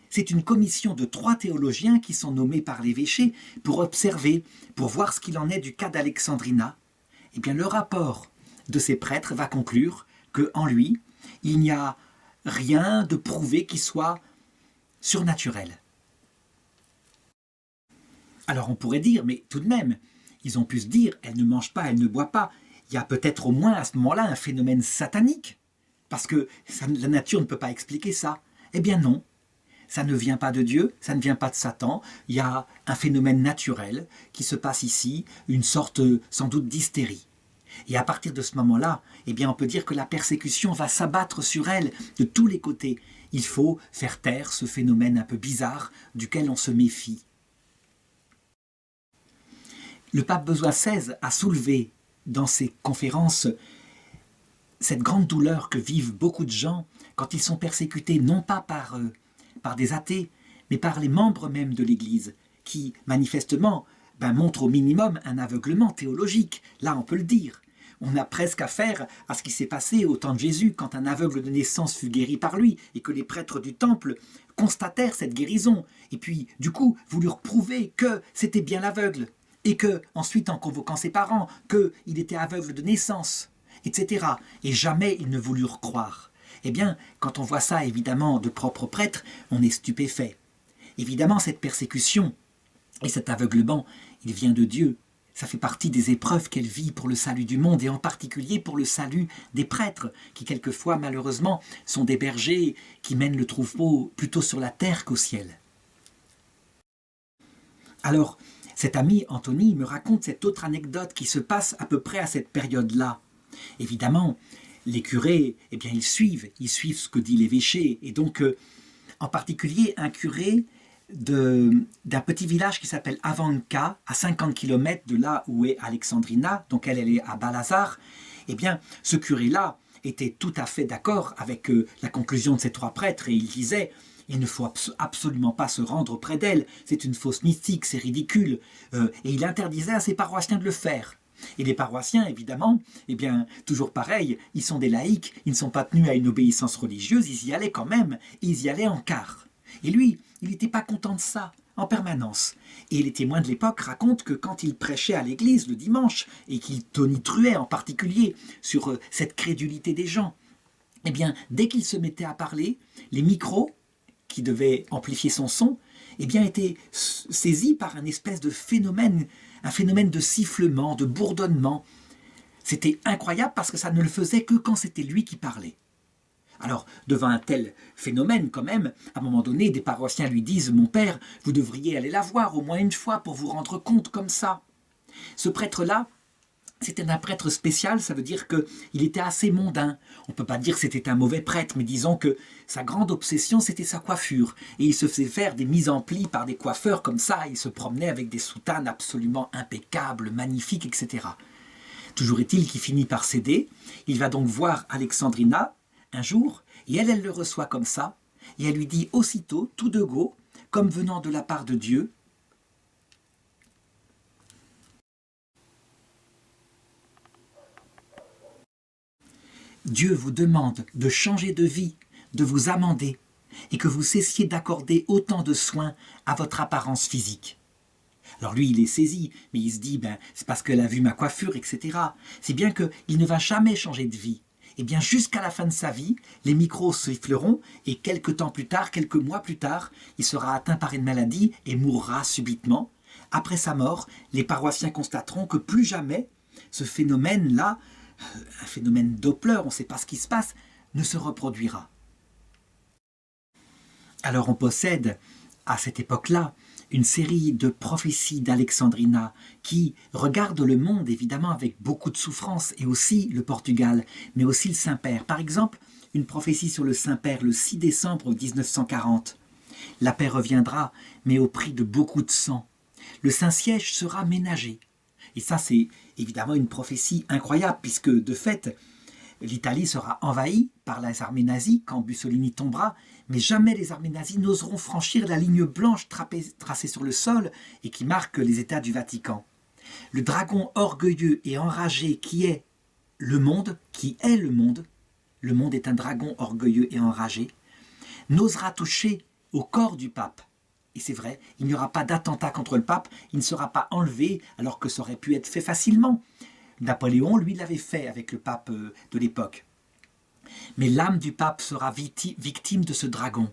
c'est une commission de 3 théologiens qui sont nommés par l'évêché pour observer, pour voir ce qu'il en est du cas d'Alexandrina. Le rapport de ces prêtres va conclure qu'en lui, il n'y a rien de prouvé qui soit surnaturel. Alors on pourrait dire, mais tout de même, ils ont pu se dire, elle ne mange pas, elle ne boit pas. Il y a peut-être au moins à ce moment-là un phénomène satanique, parce que la nature ne peut pas expliquer ça. Non, ça ne vient pas de Dieu, ça ne vient pas de Satan. Il y a un phénomène naturel qui se passe ici, une sorte sans doute d'hystérie. Et à partir de ce moment-là, on peut dire que la persécution va s'abattre sur elle de tous les côtés. Il faut faire taire ce phénomène un peu bizarre duquel on se méfie. Le pape Benoît XVI a soulevé dans ses conférences cette grande douleur que vivent beaucoup de gens quand ils sont persécutés, non pas par des athées, mais par les membres même de l'Église, qui manifestement montrent au minimum un aveuglement théologique. Là, on peut le dire. On a presque affaire à ce qui s'est passé au temps de Jésus, quand un aveugle de naissance fut guéri par lui, et que les prêtres du temple constatèrent cette guérison, et puis, du coup, voulurent prouver que c'était bien l'aveugle. Et que, ensuite, en convoquant ses parents, qu'il était aveugle de naissance, etc. Et jamais ils ne voulurent croire. Quand on voit ça, évidemment, de propres prêtres, on est stupéfait. Évidemment, cette persécution et cet aveuglement, il vient de Dieu. Ça fait partie des épreuves qu'elle vit pour le salut du monde, et en particulier pour le salut des prêtres, qui quelquefois, malheureusement, sont des bergers qui mènent le troupeau plutôt sur la terre qu'au ciel. Alors, cet ami Anthony me raconte cette autre anecdote qui se passe à peu près à cette période-là. Évidemment, les curés, eh bien, ils suivent ce que dit l'évêché, et donc, en particulier, un curé d'un petit village qui s'appelle Avanca, à 50 km de là où est Alexandrina, donc elle est à Balazar, eh bien, ce curé-là était tout à fait d'accord avec la conclusion de ces trois prêtres, et il disait « Il ne faut absolument pas se rendre auprès d'elle, c'est une fausse mystique, c'est ridicule. » Et il interdisait à ses paroissiens de le faire. Et les paroissiens, évidemment, eh bien, toujours pareil, ils sont des laïcs, ils ne sont pas tenus à une obéissance religieuse, ils y allaient quand même, et ils y allaient en quart. Et lui, il n'était pas content de ça, en permanence. Et les témoins de l'époque racontent que quand il prêchait à l'église le dimanche, et qu'il tonitruait en particulier sur cette crédulité des gens, eh bien, dès qu'il se mettait à parler, les micros, qui devaient amplifier son son, eh bien, étaient saisis par un espèce de phénomène, un phénomène de sifflement, de bourdonnement. C'était incroyable parce que ça ne le faisait que quand c'était lui qui parlait. Alors, devant un tel phénomène, quand même, à un moment donné, des paroissiens lui disent « Mon père, vous devriez aller la voir au moins une fois pour vous rendre compte comme ça. » Ce prêtre-là, c'était un prêtre spécial, ça veut dire qu'il était assez mondain. On ne peut pas dire que c'était un mauvais prêtre, mais disons que sa grande obsession, c'était sa coiffure. Et il se faisait faire des mises en plis par des coiffeurs comme ça, il se promenait avec des soutanes absolument impeccables, magnifiques, etc. Toujours est-il qu'il finit par céder. Il va donc voir Alexandrina un jour, et elle le reçoit comme ça, et elle lui dit aussitôt, tout de go, comme venant de la part de Dieu, Dieu vous demande de changer de vie, de vous amender, et que vous cessiez d'accorder autant de soins à votre apparence physique. Alors lui, il est saisi, mais il se dit, c'est parce qu'elle a vu ma coiffure, etc. C'est bien qu'il ne va jamais changer de vie. Et bien jusqu'à la fin de sa vie, les micros siffleront, et quelques temps plus tard, quelques mois plus tard, il sera atteint par une maladie et mourra subitement. Après sa mort, les paroissiens constateront que plus jamais ce phénomène-là, un phénomène Doppler, on ne sait pas ce qui se passe, ne se reproduira. Alors on possède, à cette époque-là, une série de prophéties d'Alexandrina qui regardent le monde évidemment avec beaucoup de souffrance, et aussi le Portugal, mais aussi le Saint-Père. Par exemple, une prophétie sur le Saint-Père le 6 décembre 1940. La paix reviendra, mais au prix de beaucoup de sang. Le Saint-Siège sera ménagé. Et ça, c'est évidemment une prophétie incroyable, puisque de fait, l'Italie sera envahie par les armées nazies quand Mussolini tombera, mais jamais les armées nazies n'oseront franchir la ligne blanche tracée sur le sol et qui marque les États du Vatican. Le dragon orgueilleux et enragé qui est le monde est un dragon orgueilleux et enragé, n'osera toucher au corps du pape. Et c'est vrai, il n'y aura pas d'attentat contre le pape, il ne sera pas enlevé alors que ça aurait pu être fait facilement. Napoléon, lui, l'avait fait avec le pape de l'époque. Mais l'âme du pape sera victime de ce dragon.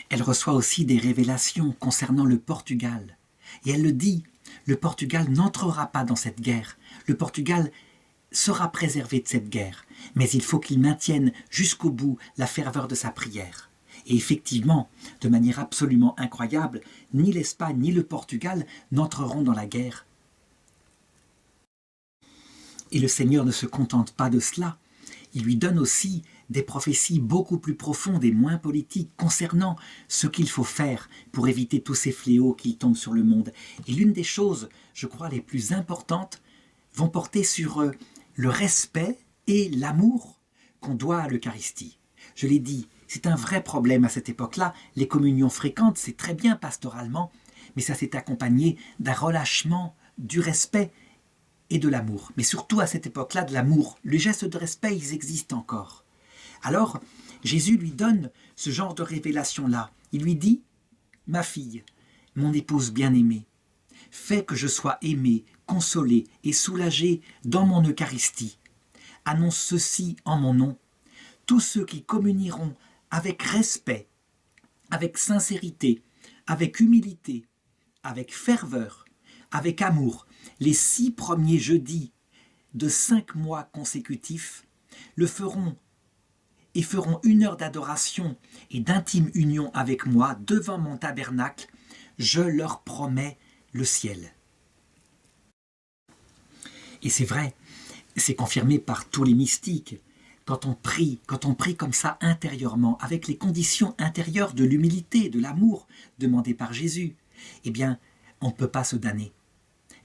Elle reçoit aussi des révélations concernant le Portugal. Et elle le dit, le Portugal n'entrera pas dans cette guerre. Le Portugal sera préservé de cette guerre. Mais il faut qu'il maintienne jusqu'au bout la ferveur de sa prière. Et effectivement, de manière absolument incroyable, ni l'Espagne ni le Portugal n'entreront dans la guerre. Et le Seigneur ne se contente pas de cela. Il lui donne aussi des prophéties beaucoup plus profondes et moins politiques concernant ce qu'il faut faire pour éviter tous ces fléaux qui tombent sur le monde. Et l'une des choses, je crois, les plus importantes vont porter sur le respect et l'amour qu'on doit à l'Eucharistie. Je l'ai dit, c'est un vrai problème à cette époque-là. Les communions fréquentes, c'est très bien pastoralement, mais ça s'est accompagné d'un relâchement du respect et de l'amour. Mais surtout à cette époque-là, de l'amour. Les gestes de respect, ils existent encore. Alors, Jésus lui donne ce genre de révélation-là. Il lui dit « Ma fille, mon épouse bien-aimée, fais que je sois aimée, consolée et soulagée dans mon Eucharistie. Annonce ceci en mon nom. Tous ceux qui communieront avec respect avec sincérité, avec humilité, avec ferveur, avec amour, les 6 premiers jeudis de 5 mois consécutifs, le feront et feront 1 heure d'adoration et d'intime union avec moi devant mon tabernacle, je leur promets le ciel. Et c'est vrai, c'est confirmé par tous les mystiques. Quand on prie comme ça intérieurement, avec les conditions intérieures de l'humilité, de l'amour demandé par Jésus, eh bien, on ne peut pas se damner.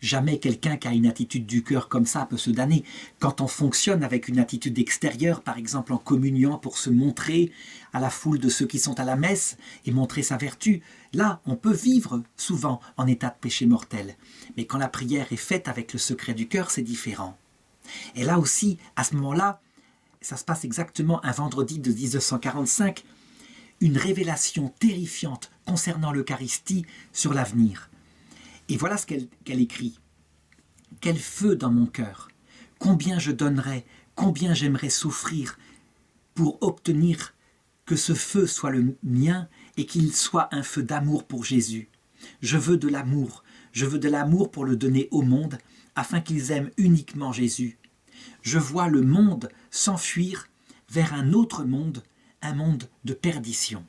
Jamais quelqu'un qui a une attitude du cœur comme ça peut se damner. Quand on fonctionne avec une attitude extérieure, par exemple en communiant pour se montrer à la foule de ceux qui sont à la messe et montrer sa vertu, là, on peut vivre souvent en état de péché mortel. Mais quand la prière est faite avec le secret du cœur, c'est différent. Et là aussi, à ce moment-là, ça se passe exactement un vendredi de 1945, une révélation terrifiante concernant l'Eucharistie sur l'avenir. Et voilà ce qu'elle écrit. « Quel feu dans mon cœur! Combien je donnerais, combien j'aimerais souffrir pour obtenir que ce feu soit le mien et qu'il soit un feu d'amour pour Jésus. Je veux de l'amour pour le donner au monde, afin qu'ils aiment uniquement Jésus. Je vois le monde s'enfuir vers un autre monde, un monde de perdition. »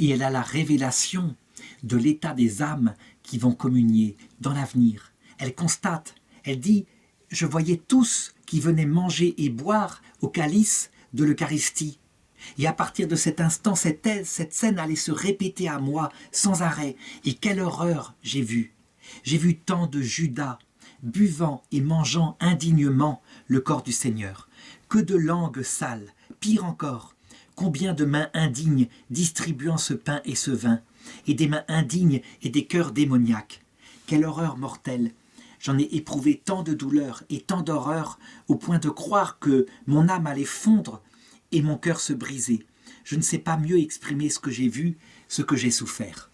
Et elle a la révélation de l'état des âmes qui vont communier dans l'avenir. Elle constate, elle dit « Je voyais tous qui venaient manger et boire au calice de l'Eucharistie. Et à partir de cet instant, cette scène allait se répéter à moi sans arrêt. Et quelle horreur j'ai vue! J'ai vu tant de Judas buvant et mangeant indignement le corps du Seigneur. Que de langues sales, pire encore, combien de mains indignes distribuant ce pain et ce vin, et des mains indignes et des cœurs démoniaques. Quelle horreur mortelle! J'en ai éprouvé tant de douleur et tant d'horreur au point de croire que mon âme allait fondre et mon cœur se briser. Je ne sais pas mieux exprimer ce que j'ai vu, ce que j'ai souffert. »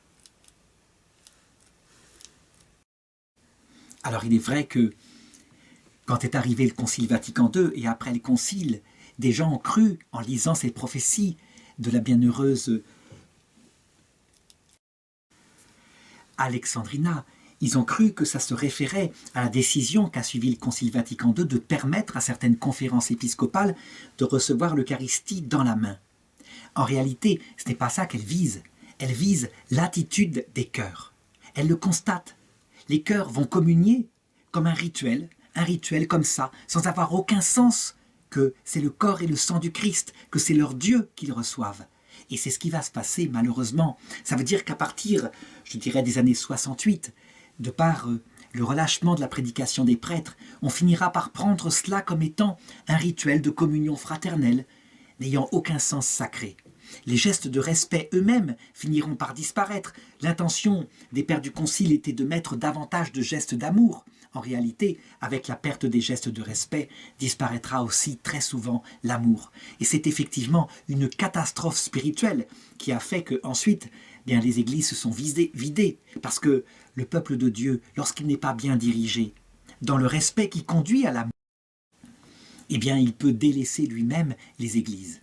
Alors il est vrai que quand est arrivé le Concile Vatican II et après le Concile, des gens ont cru, en lisant ces prophéties de la bienheureuse Alexandrina, ils ont cru que ça se référait à la décision qu'a suivi le Concile Vatican II de permettre à certaines conférences épiscopales de recevoir l'Eucharistie dans la main. En réalité, ce n'est pas ça qu'elle vise. Elle vise l'attitude des cœurs. Elle le constate. Les cœurs vont communier comme un rituel comme ça, sans avoir aucun sens que c'est le corps et le sang du Christ, que c'est leur Dieu qu'ils reçoivent. Et c'est ce qui va se passer, malheureusement. Ça veut dire qu'à partir, je dirais, des années 68, de par le relâchement de la prédication des prêtres, on finira par prendre cela comme étant un rituel de communion fraternelle, n'ayant aucun sens sacré. Les gestes de respect eux-mêmes finiront par disparaître. L'intention des pères du Concile était de mettre davantage de gestes d'amour. En réalité, avec la perte des gestes de respect, disparaîtra aussi très souvent l'amour. Et c'est effectivement une catastrophe spirituelle qui a fait qu'ensuite, bien, les églises se sont vidées. Parce que le peuple de Dieu, lorsqu'il n'est pas bien dirigé, dans le respect qui conduit à l'amour, eh bien, il peut délaisser lui-même les églises.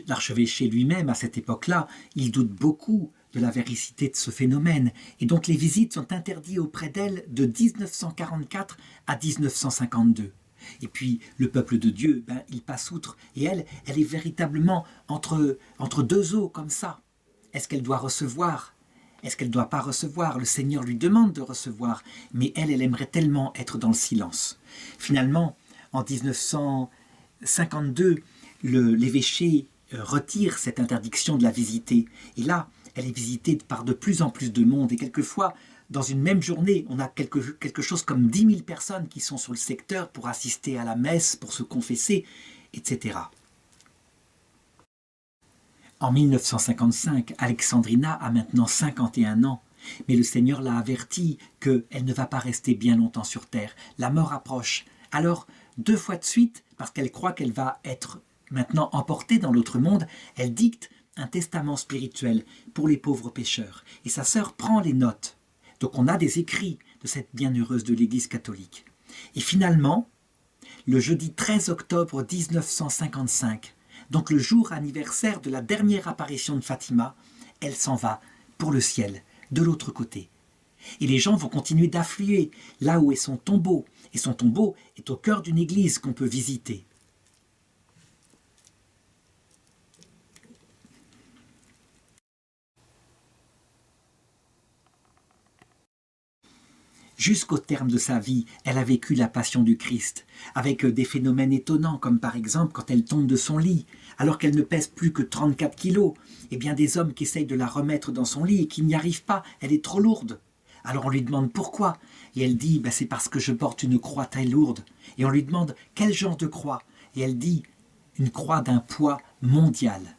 L'archevêché lui-même, à cette époque-là, il doute beaucoup de la véracité de ce phénomène, et donc les visites sont interdites auprès d'elle de 1944 à 1952. Et puis le peuple de Dieu, il passe outre, et elle est véritablement entre deux eaux comme ça. Est-ce qu'elle doit recevoir ? Est-ce qu'elle ne doit pas recevoir ? Le Seigneur lui demande de recevoir, mais elle aimerait tellement être dans le silence. Finalement, en 1952, l'évêché retire cette interdiction de la visiter. Et là, elle est visitée par de plus en plus de monde. Et quelquefois, dans une même journée, on a quelque chose comme 10 000 personnes qui sont sur le secteur pour assister à la messe, pour se confesser, etc. En 1955, Alexandrina a maintenant 51 ans. Mais le Seigneur l'a avertie qu'elle ne va pas rester bien longtemps sur terre. La mort approche. Alors, 2 fois de suite, parce qu'elle croit qu'elle va être maintenant emportée dans l'autre monde, elle dicte un testament spirituel pour les pauvres pécheurs. Et sa sœur prend les notes. Donc on a des écrits de cette bienheureuse de l'Église catholique. Et finalement, le jeudi 13 octobre 1955, donc le jour anniversaire de la dernière apparition de Fatima, elle s'en va pour le ciel, de l'autre côté. Et les gens vont continuer d'affluer là où est son tombeau. Et son tombeau est au cœur d'une église qu'on peut visiter. Jusqu'au terme de sa vie, elle a vécu la passion du Christ, avec des phénomènes étonnants, comme par exemple quand elle tombe de son lit, alors qu'elle ne pèse plus que 34 kilos, et bien des hommes qui essayent de la remettre dans son lit et qui n'y arrivent pas, elle est trop lourde. Alors on lui demande pourquoi, et elle dit c'est parce que je porte une croix très lourde. Et on lui demande quel genre de croix, et elle dit une croix d'un poids mondial.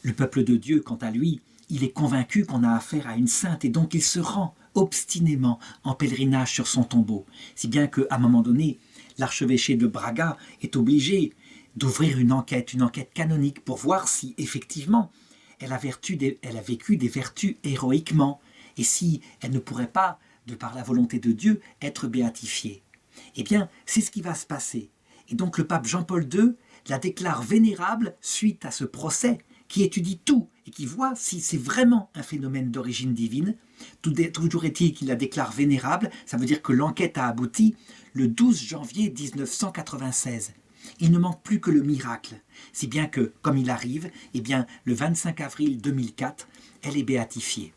Le peuple de Dieu, quant à lui, il est convaincu qu'on a affaire à une sainte et donc il se rend obstinément en pèlerinage sur son tombeau. Si bien qu'à un moment donné, l'archevêché de Braga est obligé d'ouvrir une enquête canonique pour voir si effectivement elle a vécu des vertus héroïquement et si elle ne pourrait pas, de par la volonté de Dieu, être béatifiée. Eh bien, c'est ce qui va se passer. Et donc le pape Jean-Paul II la déclare vénérable suite à ce procès qui étudie tout et qui voit si c'est vraiment un phénomène d'origine divine. Toujours est-il qu'il la déclare vénérable, ça veut dire que l'enquête a abouti le 12 janvier 1996. Il ne manque plus que le miracle, si bien que, comme il arrive, eh bien, le 25 avril 2004, elle est béatifiée.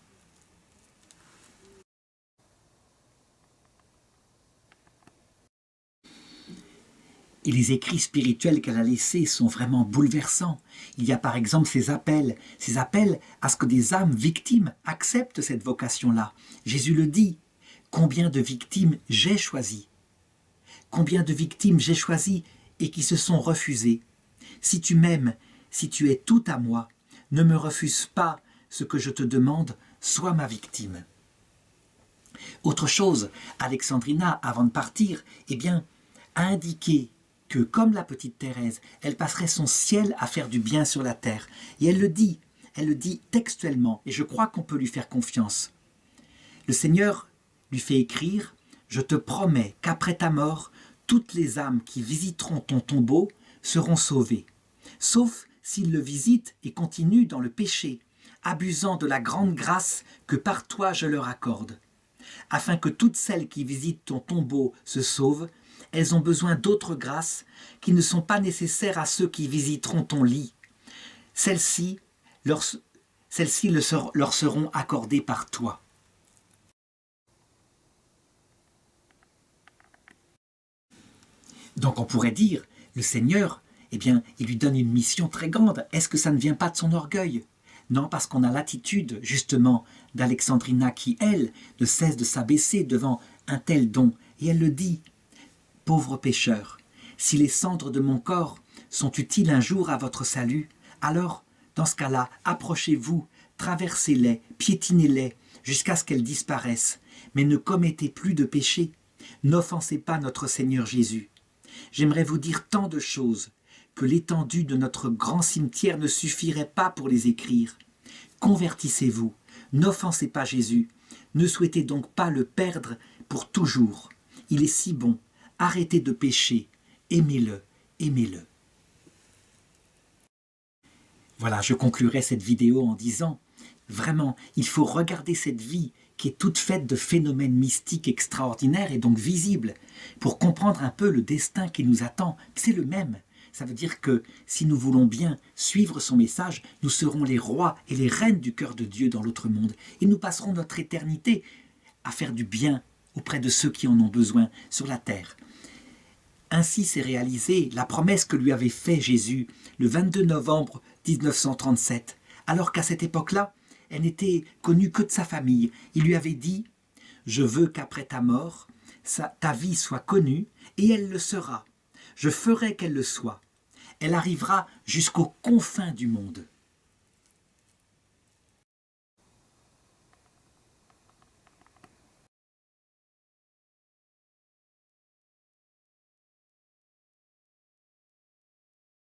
Et les écrits spirituels qu'elle a laissés sont vraiment bouleversants. Il y a par exemple ces appels à ce que des âmes victimes acceptent cette vocation-là. Jésus le dit, combien de victimes j'ai choisies? Combien de victimes j'ai choisies et qui se sont refusées? Si tu m'aimes, si tu es tout à moi, ne me refuse pas ce que je te demande, sois ma victime. Autre chose, Alexandrina, avant de partir, a indiqué que, comme la petite Thérèse, elle passerait son ciel à faire du bien sur la terre. Et elle le dit textuellement, et je crois qu'on peut lui faire confiance. Le Seigneur lui fait écrire « Je te promets qu'après ta mort, toutes les âmes qui visiteront ton tombeau seront sauvées, sauf s'ils le visitent et continuent dans le péché, abusant de la grande grâce que par toi je leur accorde. Afin que toutes celles qui visitent ton tombeau se sauvent, elles ont besoin d'autres grâces qui ne sont pas nécessaires à ceux qui visiteront ton lit. Celles-ci leur seront accordées par toi. » Donc on pourrait dire, le Seigneur, il lui donne une mission très grande. Est-ce que ça ne vient pas de son orgueil? Non, parce qu'on a l'attitude, justement, d'Alexandrina qui, elle, ne cesse de s'abaisser devant un tel don. Et elle le dit, « Pauvre pécheur, si les cendres de mon corps sont utiles un jour à votre salut, alors, dans ce cas-là, approchez-vous, traversez-les, piétinez-les, jusqu'à ce qu'elles disparaissent, mais ne commettez plus de péché, n'offensez pas notre Seigneur Jésus. J'aimerais vous dire tant de choses que l'étendue de notre grand cimetière ne suffirait pas pour les écrire. Convertissez-vous, n'offensez pas Jésus, ne souhaitez donc pas le perdre pour toujours. Il est si bon, arrêtez de pécher, aimez-le, aimez-le. » Voilà, je conclurai cette vidéo en disant, vraiment, il faut regarder cette vie qui est toute faite de phénomènes mystiques extraordinaires et donc visibles, pour comprendre un peu le destin qui nous attend. C'est le même. Ça veut dire que si nous voulons bien suivre son message, nous serons les rois et les reines du cœur de Dieu dans l'autre monde. Et nous passerons notre éternité à faire du bien auprès de ceux qui en ont besoin sur la terre. Ainsi s'est réalisée la promesse que lui avait fait Jésus le 22 novembre 1937, alors qu'à cette époque-là, elle n'était connue que de sa famille. Il lui avait dit « Je veux qu'après ta mort, ta vie soit connue, et elle le sera. Je ferai qu'elle le soit. Elle arrivera jusqu'aux confins du monde. »